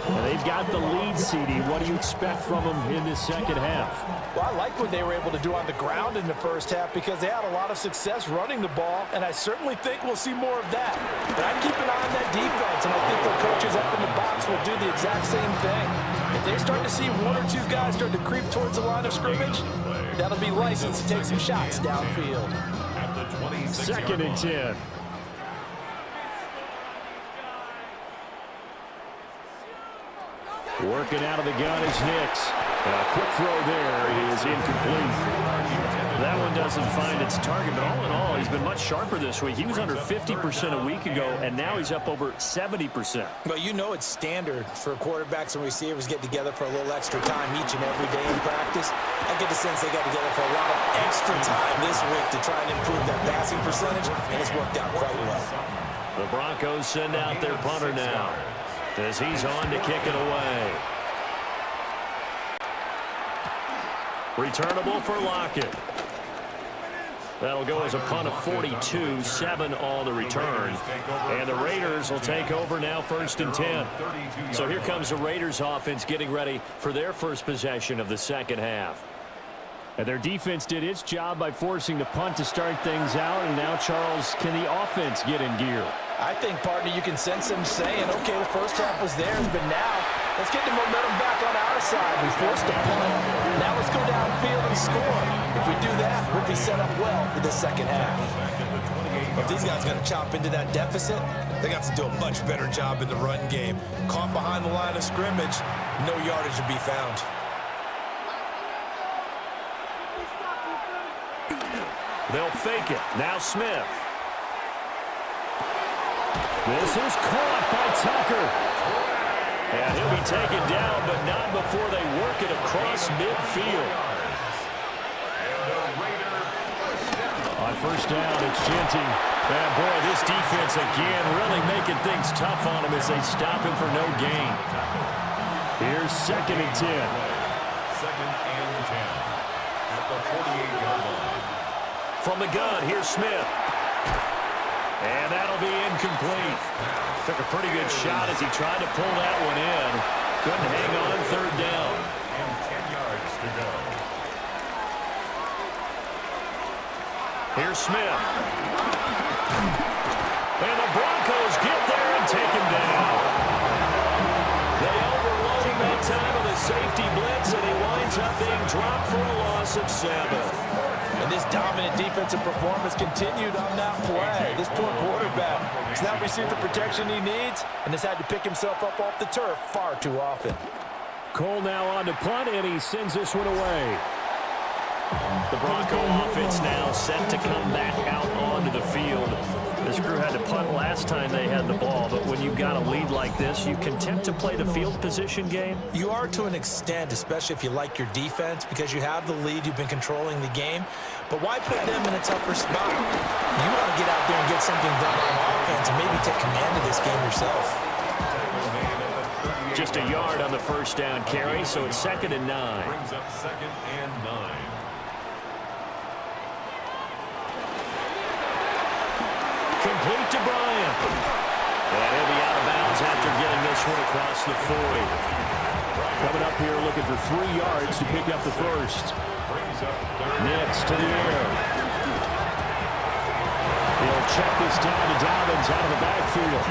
And they've got the lead, CD. What do you expect from them in this second half? Well, I like what they were able to do on the ground in the first half because they had a lot of success running the ball, and I certainly think we'll see more of that. But I'd keep an eye on that defense, and I think their coaches up in the box will do the exact same thing. If they start to see 1 or 2 guys start to creep towards the line of scrimmage, that'll be license to take some shots downfield. Second and 10. Working out of the gun is Nix. A quick throw there is incomplete. That one doesn't find its target, but all in all, he's been much sharper this week. He was under 50% a week ago, and now he's up over 70%. Well, you know it's standard for quarterbacks and receivers get together for a little extra time each and every day in practice. I get the sense they got together for a lot of extra time this week to try and improve their passing percentage, and it's worked out quite well. The Broncos send out their punter now as he's on to kick it away. Returnable for Lockett. That'll go as a punt of 42, 7 on the return. And the Raiders will take over now, 1st and 10. So here comes the Raiders offense getting ready for their first possession of the second half. And their defense did its job by forcing the punt to start things out. And now, Charles, can the offense get in gear? I think, partner, you can sense them saying, okay, the first half was theirs, but now let's get the momentum back on our side. We forced a punt. Now let's go downfield and score. If we do that, we'll be set up well for the second half. If these guys are going to chop into that deficit, they got to do a much better job in the run game. Caught behind the line of scrimmage, no yardage to be found. They'll fake it. Now Smith. This is caught by Tucker. And he'll be taken down, but not before they work it across midfield. On first down, it's Genty. And boy, this defense again really making things tough on him as they stop him for no gain. Here's 2nd and 10. 2nd and 10 at the 48-yard line. From the gun, here's Smith. And that'll be incomplete. Took a pretty good shot as he tried to pull that one in. Couldn't hang on 3rd down. And 10 yards to go. Here's Smith. And the Broncos get there and take him down. They overload him that time with a safety blitz, and he winds up being dropped for a loss of 7. And this dominant defensive performance continued on that play. This poor quarterback has not received the protection he needs and has had to pick himself up off the turf far too often. Cole now on to punt, and he sends this one away. The Bronco offense now set to come back out onto the field. This crew had to punt last time they had the ball, but when you've got a lead like this, you can tempt to play the field position game. You are to an extent, especially if you like your defense, because you have the lead, you've been controlling the game. But why put them in a tougher spot? You want to get out there and get something done on offense and maybe take command of this game yourself. Just a yard on the first down carry, so it's 2nd and 9. Brings up 2nd and 9. Complete to Bryant. And he'll be out of bounds after getting this one across the 40. Coming up here looking for 3 yards to pick up the first. Next to the air. He'll check this down to Dobbins out of the backfield.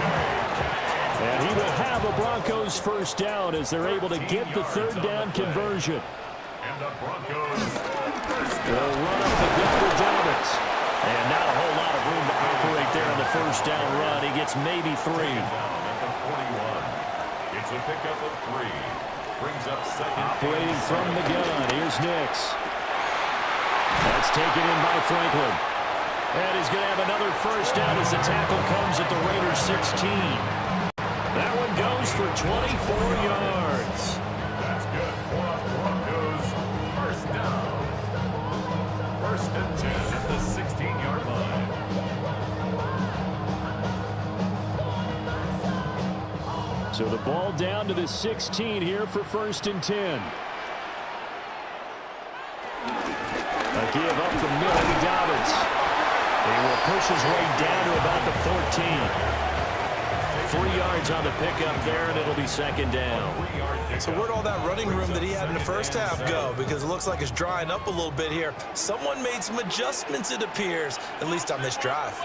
And he will have a Broncos first down as they're able to get the 3rd down conversion. And the Broncos They'll run up the gut with Dobbins. And not a whole lot of room to operate there on the first down run. He gets maybe 3. at the 41. It's a pickup of 3. Brings up 2nd. Operating from the gun. Here's Nix. That's taken in by Franklin. And he's going to have another first down as the tackle comes at the Raiders 16. That one goes for 24 yards. That's good for Broncos. First down. 1st and 10 at the 16-yard line. So the ball down to the 16 here for 1st and 10. A give up the middle to Dobbins. He will push his way down to about the 14. 3 yards on the pickup there, and it'll be 2nd down. So where'd all that running room that he had in the first half go? Because it looks like it's drying up a little bit here. Someone made some adjustments, it appears, at least on this drive.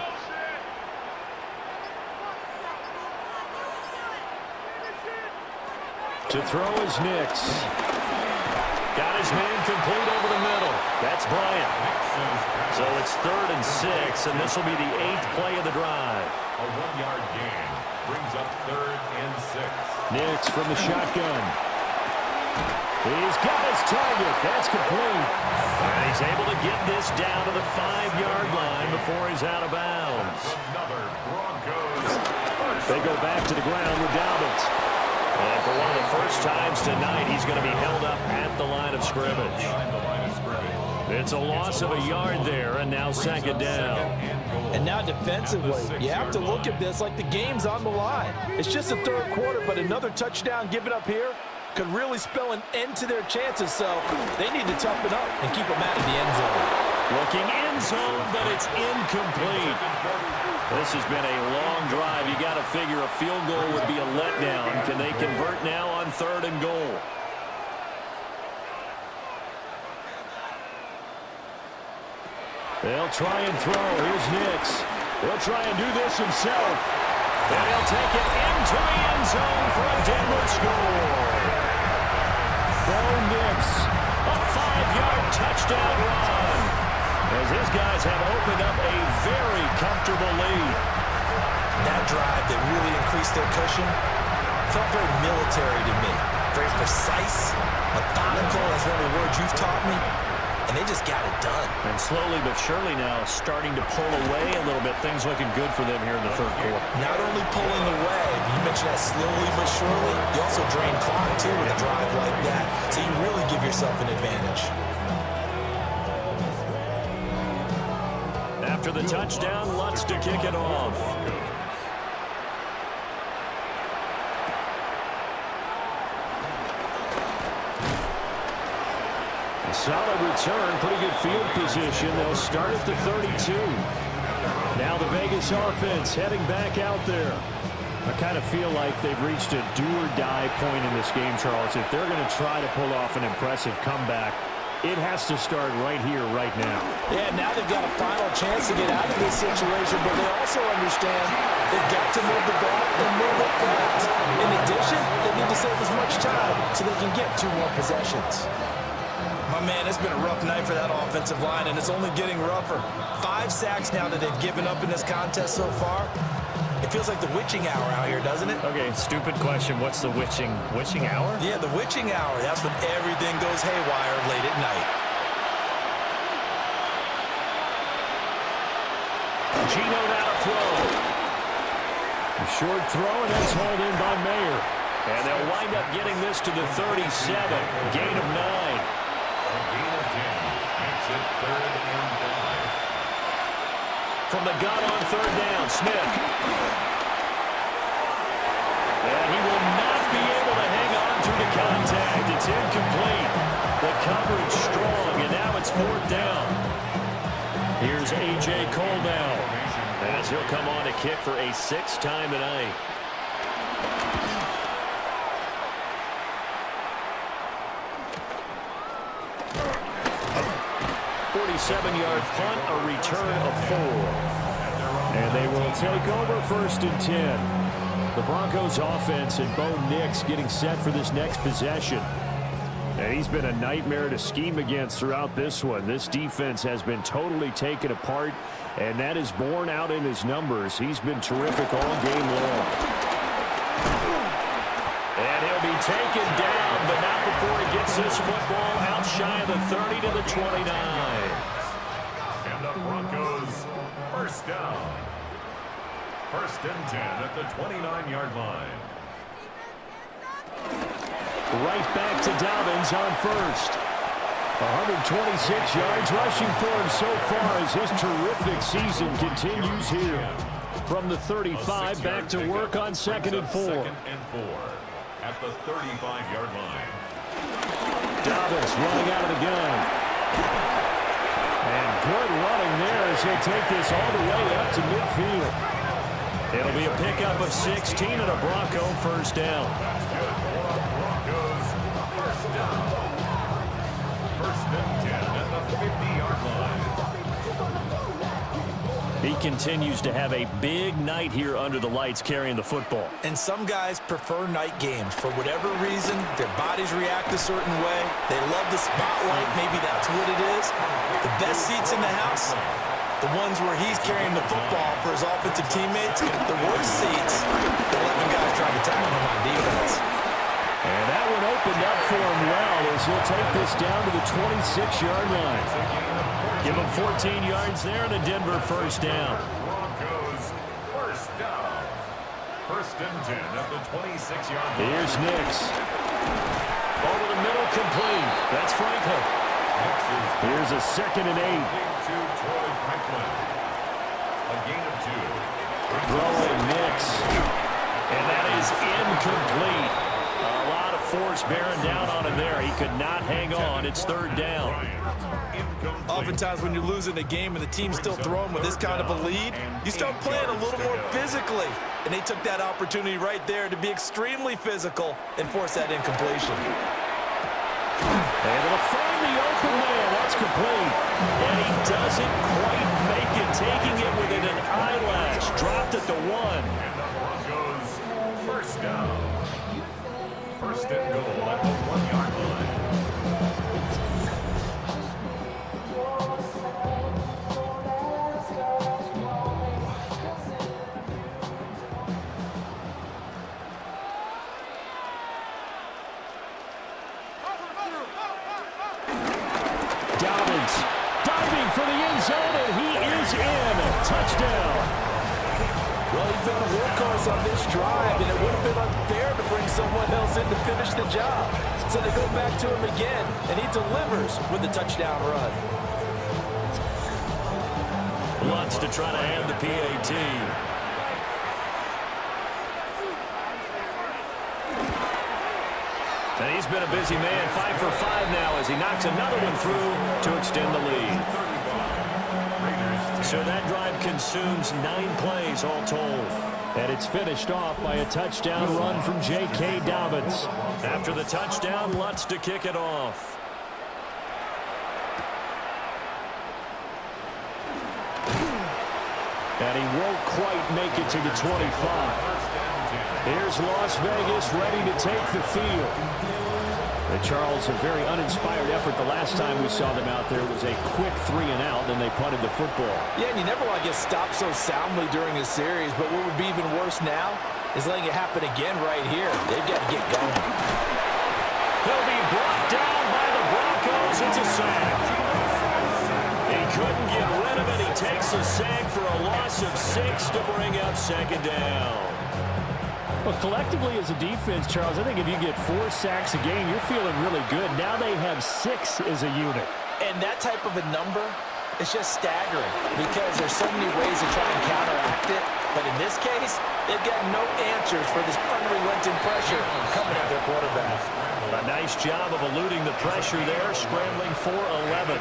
To throw is Nix. Got his man complete over the middle. That's Bryant. So it's 3rd and 6, and this will be the 8th play of the drive. A 1-yard gain. Brings up 3rd and 6. Nix from the shotgun. He's got his target. That's complete. And he's able to get this down to the 5-yard line before he's out of bounds. Another Broncos. They go back to the ground with Dobbins. And for one of the first times tonight, he's going to be held up at the line of scrimmage. It's a loss of a yard there, and now 2nd down. And now defensively, you have to look at this like the game's on the line. It's just the 3rd quarter, but another touchdown given up here could really spell an end to their chances, so they need to toughen up and keep them out of the end zone. Looking end zone, but it's incomplete. This has been a long drive. You got to figure a field goal would be a letdown. Can they convert now on 3rd and goal? They'll try and throw. Here's Nix. He'll try and do this himself. And he'll take it into the end zone for a Denver score. Bo Nix, a 5-yard touchdown run. As his guys have opened up a very comfortable lead. That drive that really increased their cushion felt very military to me. Very precise, methodical, that's one of the words you've taught me. And they just got it done. And slowly but surely now starting to pull away a little bit. Things looking good for them here in the 3rd quarter. Not only pulling away, but you mentioned that slowly but surely. You also drain clock, too, with a drive like that. So you really give yourself an advantage. After the touchdown, Lutz to kick it off. A solid return, pretty good field position. They'll start at the 32. Now the Vegas offense heading back out there. I kind of feel like they've reached a do-or-die point in this game, Charles. If they're going to try to pull off an impressive comeback, it has to start right here, right now. Yeah, now they've got a final chance to get out of this situation, but they also understand they've got to move the ball and move it fast. In addition, they need to save as much time so they can get 2 more possessions. My man, it's been a rough night for that offensive line, and it's only getting rougher. 5 sacks now that they've given up in this contest so far. It feels like the witching hour out here, doesn't it? Okay, stupid question. What's the witching hour? Yeah, the witching hour. That's when everything goes haywire late at night. Gino now to throw. A short throw, and that's hauled in by Mayer. And they'll wind up getting this to the 37. Gain of 9. A gain of 10. Makes it 3rd and 5. From the gun on 3rd down, Smith. And he will not be able to hang on through the contact. It's incomplete. The coverage strong, and now it's 4th down. Here's A.J. Cole now, as he'll come on to kick for a 6th time tonight. Seven-yard punt, a return of 4. And they will take over 1st and 10. The Broncos offense and Bo Nix getting set for this next possession. And he's been a nightmare to scheme against throughout this one. This defense has been totally taken apart, and that is borne out in his numbers. He's been terrific all game long. And he'll be taken down, but not before he gets this football out shy of the 30 to the 29. And the Broncos, 1st down. 1st and 10 at the 29-yard line. Right back to Dobbins on 1st. 126 yards rushing for him so far as his terrific season continues here. From the 35, back to work on 2nd and 4. 2nd and 4 at the 35-yard line. Dobbins running out of the gun. And good running there as he'll take this all the way up to midfield. It'll be a pickup of 16 and a Bronco 1st down. That's good for the Broncos. 1st down. 1st and 10 at the 50-yard line. He continues to have a big night here under the lights carrying the football. And some guys prefer night games. For whatever reason, their bodies react a certain way. They love the spotlight. Maybe that's what it is. The best seats in the house, the ones where he's carrying the football for his offensive teammates. The worst seats, the 11 guys trying to tackle him on defense. And that one opened up for him well as he'll take this down to the 26-yard line. Give him 14 yards there and a Denver 1st down. Broncos, 1st down. 1st and 10 at the 26-yard line. Here's Nix. Over the middle, complete. That's Franklin. Here's a 2nd and 8. To Troy Franklin. A gain of 2. Throwing Nix. And that is incomplete. A lot of force bearing down on him there. He could not hang on. It's 3rd down. Oftentimes when you're losing a game and the team's still throwing with this kind of a lead, you start playing a little more physically. And they took that opportunity right there to be extremely physical and force that incompletion. Able to find the open man. That's complete. And he doesn't quite make it, taking it within an eyelash. Dropped at the 1. And the Broncos, 1st down. 1st and goal at the 1-yard line. Dobbins diving for the end zone, and he is in. Touchdown. Well, he's been a workhorse on this drive, and it would have been unfair to bring someone else in to finish the job. So they go back to him again, and he delivers with a touchdown run. Lutz to try to hand the PAT. And he's been a busy man, 5 for 5 now as he knocks another one through to extend the lead. So that drive consumes 9 plays all told. And it's finished off by a touchdown run from J.K. Dobbins. After the touchdown, Lutz to kick it off. And he won't quite make it to the 25. Here's Las Vegas ready to take the field. Charles, a very uninspired effort the last time we saw them out there. It was a quick 3 and out, then they punted the football. Yeah, and you never want to get stopped so soundly during a series, but what would be even worse now is letting it happen again right here. They've got to get going. He'll be brought down by the Broncos. It's a sack. He couldn't get rid of it. He takes breaks a sag for a loss of 6 to bring up second down. Well, collectively as a defense, Charles, I think if you get 4 sacks a game, you're feeling really good. Now they have 6 as a unit. And that type of a number is just staggering because there's so many ways to try and counteract it. But in this case, they've got no answers for this unrelenting pressure coming at their quarterback. A nice job of eluding the pressure there, scrambling for 11.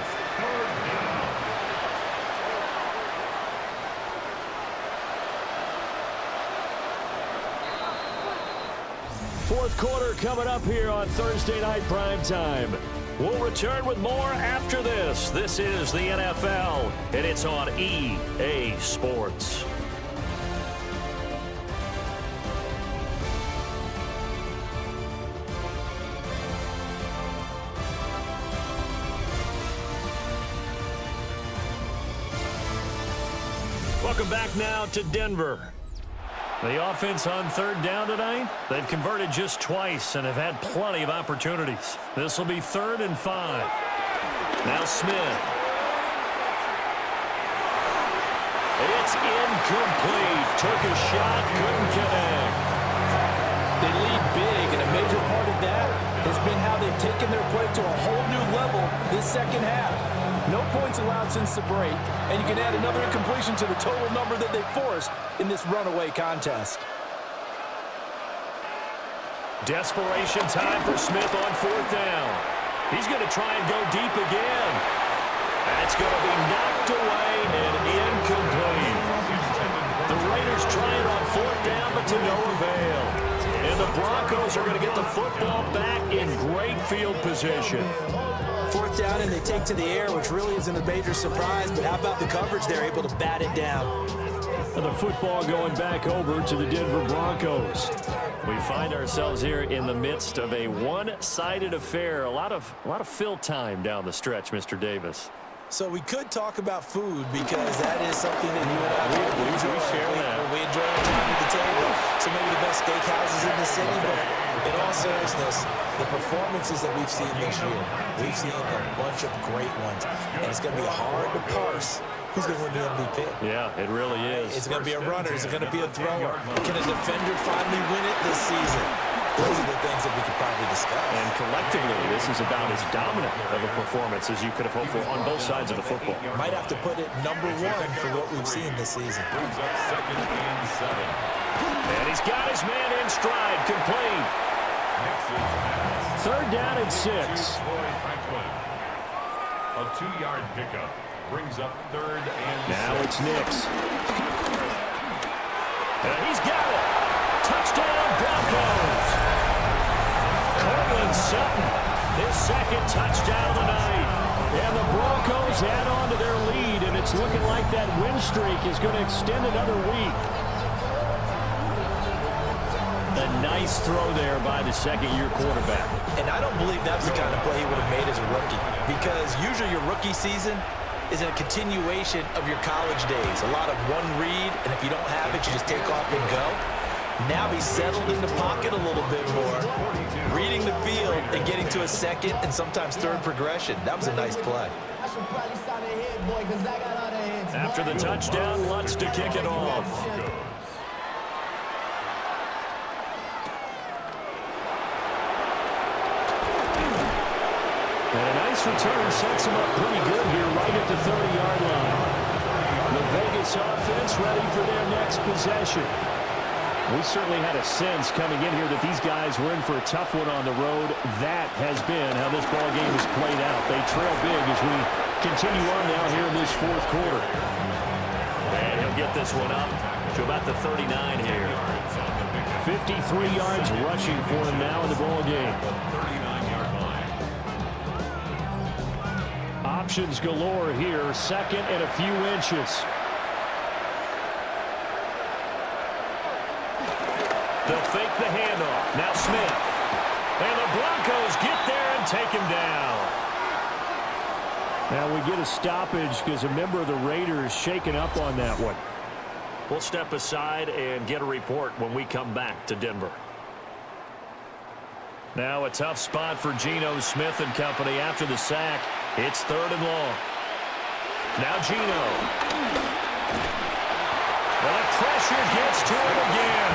Fourth quarter coming up here on Thursday Night Primetime. We'll return with more after this. This is the NFL, and it's on EA Sports. Welcome back now to Denver. The offense on third down tonight, they've converted just twice and have had plenty of opportunities. This will be 3rd and 5. Now Smith. It's incomplete. Took a shot, couldn't connect. They lead big, and a major part of that has been how they've taken their play to a whole new level this second half. No points allowed since the break, and you can add another incompletion to the total number that they forced in this runaway contest. Desperation time for Smith on 4th down. He's going to try and go deep again. That's going to be knocked away and incomplete. The Raiders trying on 4th down, but to no avail. And the Broncos are going to get the football back in great field position. 4th down, and they take to the air, which really isn't a major surprise, but how about the coverage? They're able to bat it down. And the football going back over to the Denver Broncos. We find ourselves here in the midst of a one-sided affair. A lot of fill time down the stretch, Mr. Davis. So we could talk about food because that is something that you and I enjoy. We enjoy our time at the table. So maybe the best steakhouses in the city, but in all seriousness, the performances that we've seen this year, we've seen a bunch of great ones. And it's going to be hard to parse who's going to win the MVP. Yeah, it really is. Is it going to be a runner? Is it going to be a thrower? Can a defender finally win it this season? Those are the things that we could probably discuss. And collectively, this is about as dominant of a performance as you could have hoped for on both sides of the football. Might have to put it number 1 for what we've seen this season. Brings up 2nd and 7. And he's got his man in stride, complete. Third down and 6. A 2-yard pickup brings up 3rd and 6. Now it's Nix. And he's got it. Touchdown, Broncos. Cortland Sutton, his 2nd touchdown of the night. And the Broncos add on to their lead, and it's looking like that win streak is going to extend another week. A nice throw there by the second-year quarterback. And I don't believe that's the kind of play he would have made as a rookie, because usually your rookie season is a continuation of your college days. A lot of one read, and if you don't have it, you just take off and go. Now he's settled in the pocket a little bit more, reading the field and getting to a 2nd and sometimes 3rd progression. That was a nice play. After the touchdown, Lutz to kick it off. And a nice return sets him up pretty good here right at the 30-yard line. The Vegas offense ready for their next possession. We certainly had a sense coming in here that these guys were in for a tough one on the road. That has been how this ball game has played out. They trail big as we continue on now here in this 4th quarter. And he'll get this one up to about the 39 here. 53 yards rushing for him now in the ball game. 39-yard line. Options galore here. 2nd and a few inches. They'll fake the handoff. Now Smith. And the Broncos get there and take him down. Now we get a stoppage because a member of the Raiders shaken up on that one. We'll step aside and get a report when we come back to Denver. Now a tough spot for Geno Smith and company after the sack. It's 3rd and long. Now Gino. Well, the pressure gets to him again.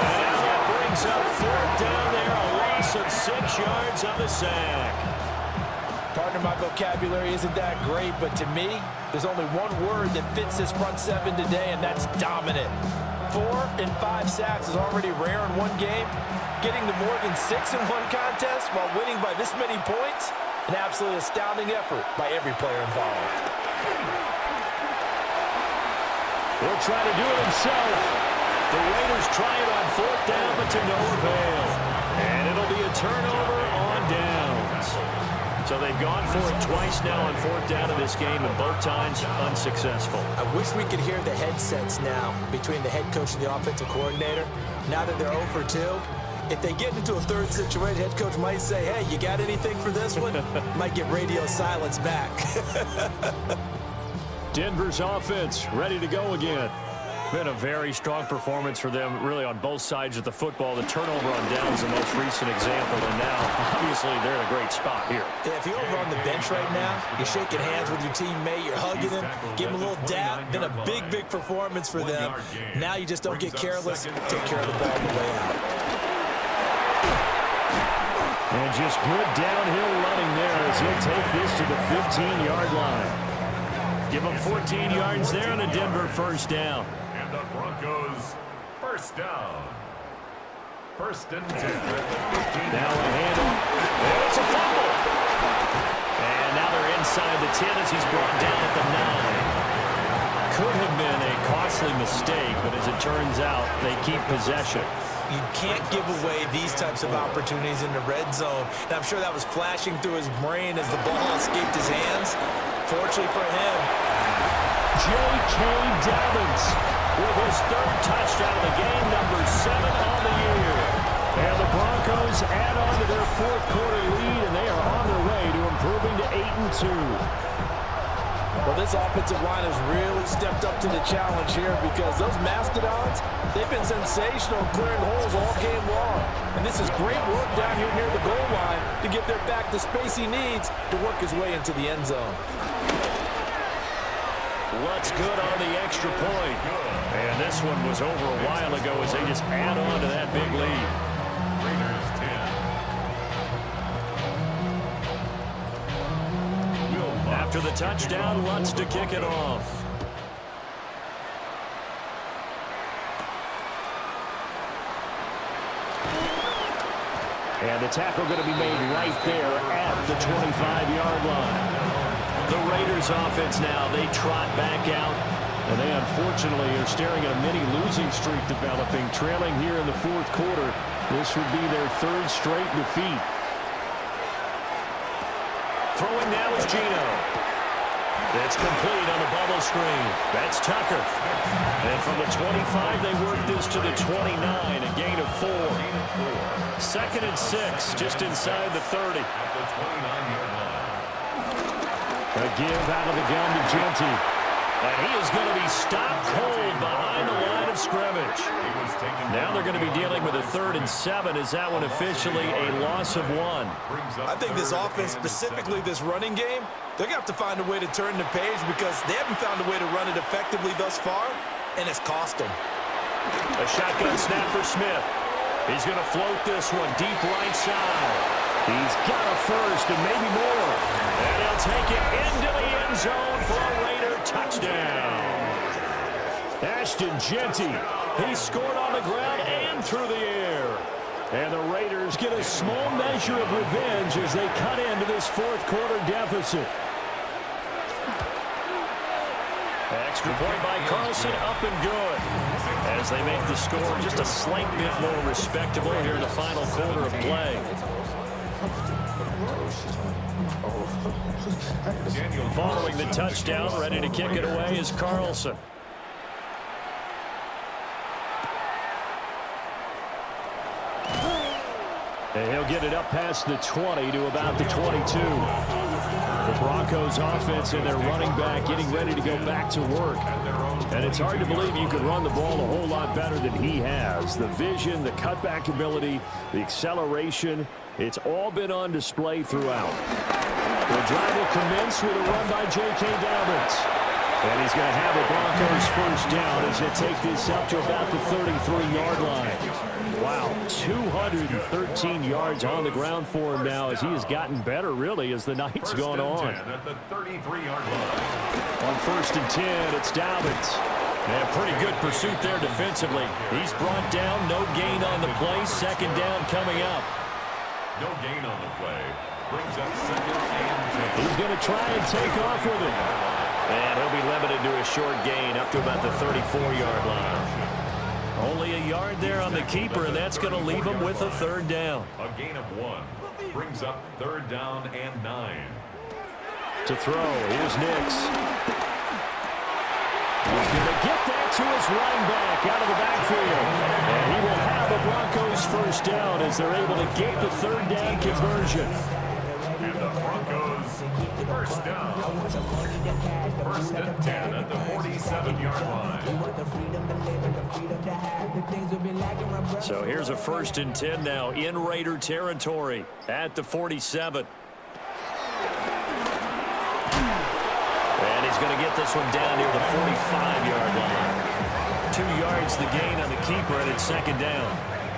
And now that brings up 4th down there, a loss of 6 yards on the sack. Partner, my vocabulary isn't that great, but to me, there's only one word that fits this front seven today, and that's dominant. 4 and 5 sacks is already rare in one game. Getting to more than 6 in one contest while winning by this many points, an absolutely astounding effort by every player involved. He'll try to do it himself. The Raiders try it on 4th down, but to no avail. And it'll be a turnover on downs. So they've gone for it twice now on 4th down in this game, and both times unsuccessful. I wish we could hear the headsets now between the head coach and the offensive coordinator. Now that they're 0 for 2, if they get into a third situation, head coach might say, hey, you got anything for this one? Might get radio silence back. Denver's offense ready to go again. Been a very strong performance for them, really, on both sides of the football. The turnover on downs the most recent example, and now, obviously, they're in a great spot here. Yeah, if you're over on the bench right now, you're shaking hands with your teammate, you're hugging him, give him a little dap. Been a big, big performance for them. Now you just don't get careless. Take care of the ball on the way out. And just good downhill running there as he'll take this to the 15-yard line. Give him 14 yards there and a Denver 1st down. And the Broncos 1st down. 1st and 10. Now a handoff. And it's a fumble. And now they're inside the 10 as he's brought down at the 9. Could have been a costly mistake, but as it turns out, they keep possession. You can't give away these types of opportunities in the red zone. And I'm sure that was flashing through his brain as the ball escaped his hands. Fortunately for him, J.K. Dobbins with his 3rd touchdown of the game, number 7 on the year. And the Broncos add on to their 4th quarter lead, and they are on their way to improving to 8-2. Well, this offensive line has really stepped up to the challenge here because those Mastodons, they've been sensational clearing holes all game long. And this is great work down here near the goal line to get their back the space he needs to work his way into the end zone. What's good on the extra point? And this one was over a while ago as they just add on to that big lead. Raiders 10. After the touchdown, Lutz to kick it off. And the tackle going to be made right there at the 25-yard line. The Raiders offense now, they trot back out. And they unfortunately are staring at a mini losing streak developing, trailing here in the 4th quarter. This would be their 3rd straight defeat. Throwing now is Gino. It's complete on the bubble screen. That's Tucker. And from the 25, they work this to the 29, a gain of 4. 2nd and 6, just inside the 30. A give out of the gun to Genty. And he is going to be stopped cold behind the line of scrimmage. Now they're going to be dealing with a 3rd and 7. Is that one officially a loss of 1? I think this offense, specifically this running game, they're going to have to find a way to turn the page because they haven't found a way to run it effectively thus far, and it's cost them. A shotgun snap for Smith. He's going to float this one deep right side. He's got a first and maybe more. And he'll take it into the end zone for a Raider touchdown. Ashton Genty. He scored on the ground and through the air. And the Raiders get a small measure of revenge as they cut into this 4th quarter deficit. Extra point by Carlson, up and good. As they make the score just a slight bit more respectable here in the final quarter of play. Following the touchdown, ready to kick it away is Carlson. And he'll get it up past the 20 to about the 22. The Broncos offense and their running back getting ready to go back to work. And it's hard to believe you could run the ball a whole lot better than he has. The vision, the cutback ability, the acceleration, it's all been on display throughout. The drive will commence with a run by J.K. Dobbins. And he's going to have the Broncos first down as they take this up to about the 33-yard line. Wow, 213 yards on the ground for him now as he has gotten better, really, as the night's gone on. At the 33-yard line. On 1st and 10, it's Dobbins. And a pretty good pursuit there defensively. He's brought down, no gain on the play. Second down coming up. No gain on the play. Brings up second and 10. He's going to try and take off with it. And he'll be limited to a short gain up to about the 34-yard line. Only a yard there on the keeper, and that's going to leave him with a third down. A gain of 1. Brings up 3rd down and 9. To throw, here's Nix. He's going to get that to his running back out of the backfield. And he will have the Broncos first down as they're able to get the third down conversion. And the Broncos first down. 1st and 10 at the 47-yard line. So here's a 1st and 10 now in Raider territory at the 47. And he's going to get this one down near the 45-yard line. 2 yards the gain on the keeper, and it's second down.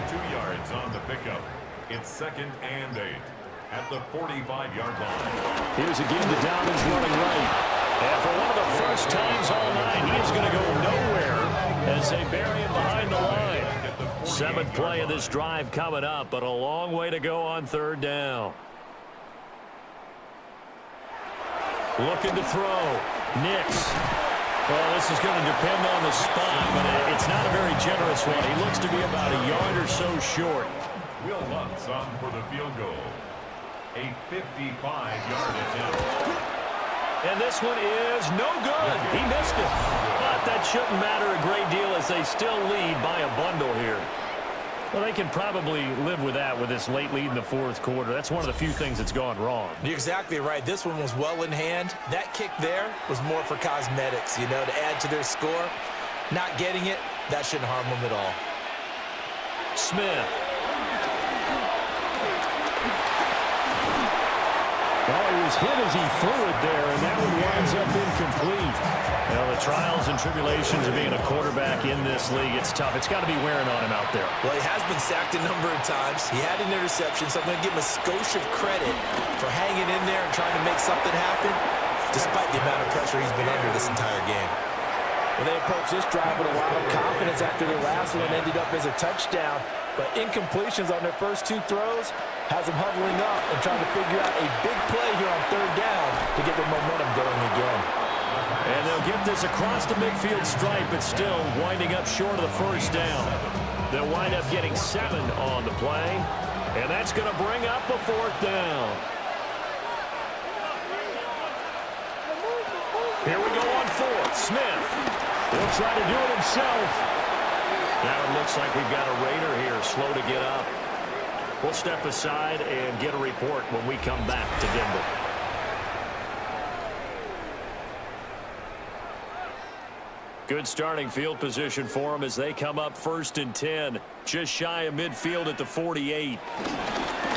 2 yards on the pickup. It's 2nd and 8 at the 45-yard line. Here's again to Dobbins running right. And for one of the first times all night, he is going to go nowhere as they bury him behind the line. 7th play of this drive coming up, but a long way to go on 3rd down. Looking to throw. Nix. Well, this is going to depend on the spot, but it's not a very generous one. He looks to be about a yard or so short. Will Lutz on for the field goal. A 55-yard attempt. And this one is no good. He missed it. But that shouldn't matter a great deal as they still lead by a bundle here. Well, they can probably live with that with this late lead in the 4th quarter. That's one of the few things that's gone wrong. You're exactly right. This one was well in hand. That kick there was more for cosmetics, you know, to add to their score. Not getting it, that shouldn't harm them at all. Smith. Well, he was hit as he threw it there, and that one winds up incomplete. Well, the trials and tribulations of being a quarterback in this league, it's tough. It's got to be wearing on him out there. Well, he has been sacked a number of times. He had an interception, so I'm going to give him a skosh of credit for hanging in there and trying to make something happen, despite the amount of pressure he's been under this entire game. Well, they approached this drive with a lot of confidence after their last one ended up as a touchdown. But incompletions on their first 2 throws has them huddling up and trying to figure out a big play here on 3rd down to get their momentum going again. And they'll get this across the midfield stripe, but still winding up short of the first down. They'll wind up getting 7 on the play, and that's going to bring up a 4th down. Here we go on 4th. Smith. He'll try to do it himself. Now it looks like we've got a Raider here, slow to get up. We'll step aside and get a report when we come back to Denver. Good starting field position for them as they come up 1st and 10. Just shy of midfield at the 48.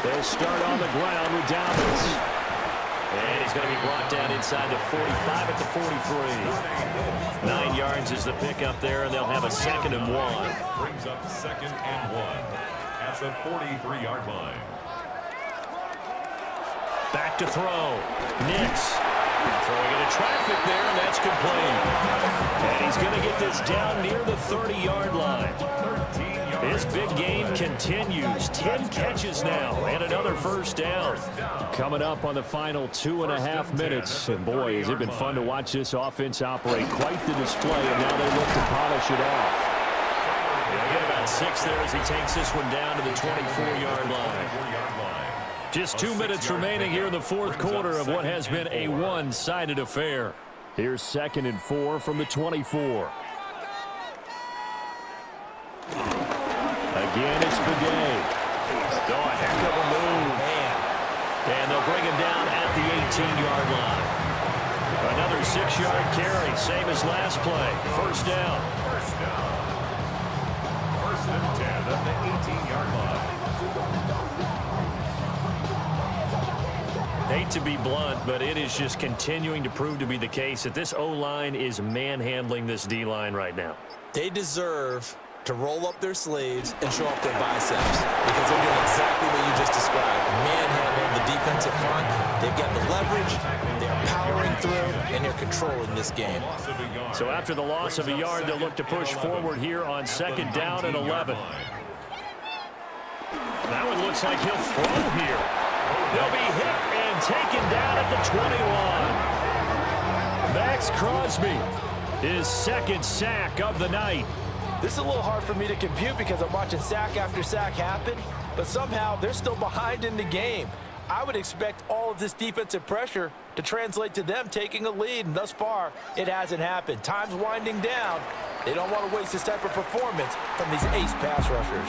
They'll start on the ground with Dobbins. And he's going to be brought down inside the 45 at the 43. 9 yards is the pickup there, and they'll have a 2nd and 1. Brings up 2nd and 1 at the 43-yard line. Back to throw. Nix. Throwing into traffic there, and that's complete. And he's going to get this down near the 30-yard line. His big game continues. 10 catches now, and another first down. Coming up on the final 2.5 minutes. And boy, has it been fun to watch this offense operate. Quite the display, and now they look to polish it off. He'll get about 6 there as he takes this one down to the 24-yard line. Just 2 minutes remaining here in the 4th quarter of what has been a one-sided affair. Here's 2nd and 4 from the 24. Again, it's Bidet. Oh, a heck of a move. Man. And they'll bring him down at the 18-yard line. Another 6-yard carry, same as last play. First down. 1st and 10 at the 18-yard line. They hate to be blunt, but it is just continuing to prove to be the case that this O-line is manhandling this D-line right now. They deserve to roll up their sleeves and show up their biceps because they're doing exactly what you just described. Manhandling the defensive front. They've got the leverage, they're powering through, and they're controlling this game. So after the loss of a yard, they'll look to push forward here on 2nd down and 11. That one looks like he'll throw here. He'll be hit and taken down at the 21. Max Crosby, his 2nd sack of the night. This is a little hard for me to compute because I'm watching sack after sack happen, but somehow they're still behind in the game. I would expect all of this defensive pressure to translate to them taking a lead, and thus far, it hasn't happened. Time's winding down. They don't want to waste this type of performance from these ace pass rushers.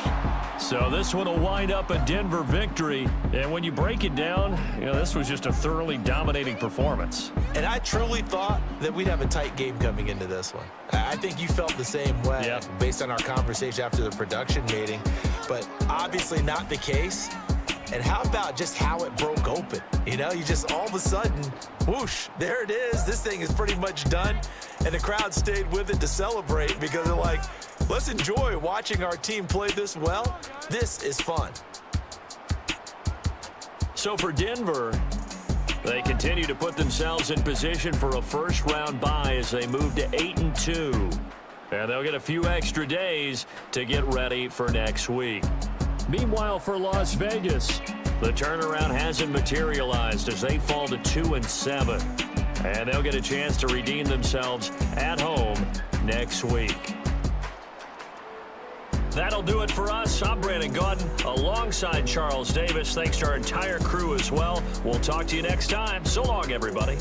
So this one will wind up a Denver victory, and when you break it down, this was just a thoroughly dominating performance. And I truly thought that we'd have a tight game coming into this one. I think you felt the same way based on our conversation after the production meeting, but obviously not the case. And how about just how it broke open? You just all of a sudden, whoosh, there it is. This thing is pretty much done. And the crowd stayed with it to celebrate because they're like, let's enjoy watching our team play this well. This is fun. So for Denver, they continue to put themselves in position for a first-round bye as they move to 8-2. And they'll get a few extra days to get ready for next week. Meanwhile, for Las Vegas, the turnaround hasn't materialized as they fall to 2-7. And they'll get a chance to redeem themselves at home next week. That'll do it for us. I'm Brandon Gaudin alongside Charles Davis. Thanks to our entire crew as well. We'll talk to you next time. So long, everybody.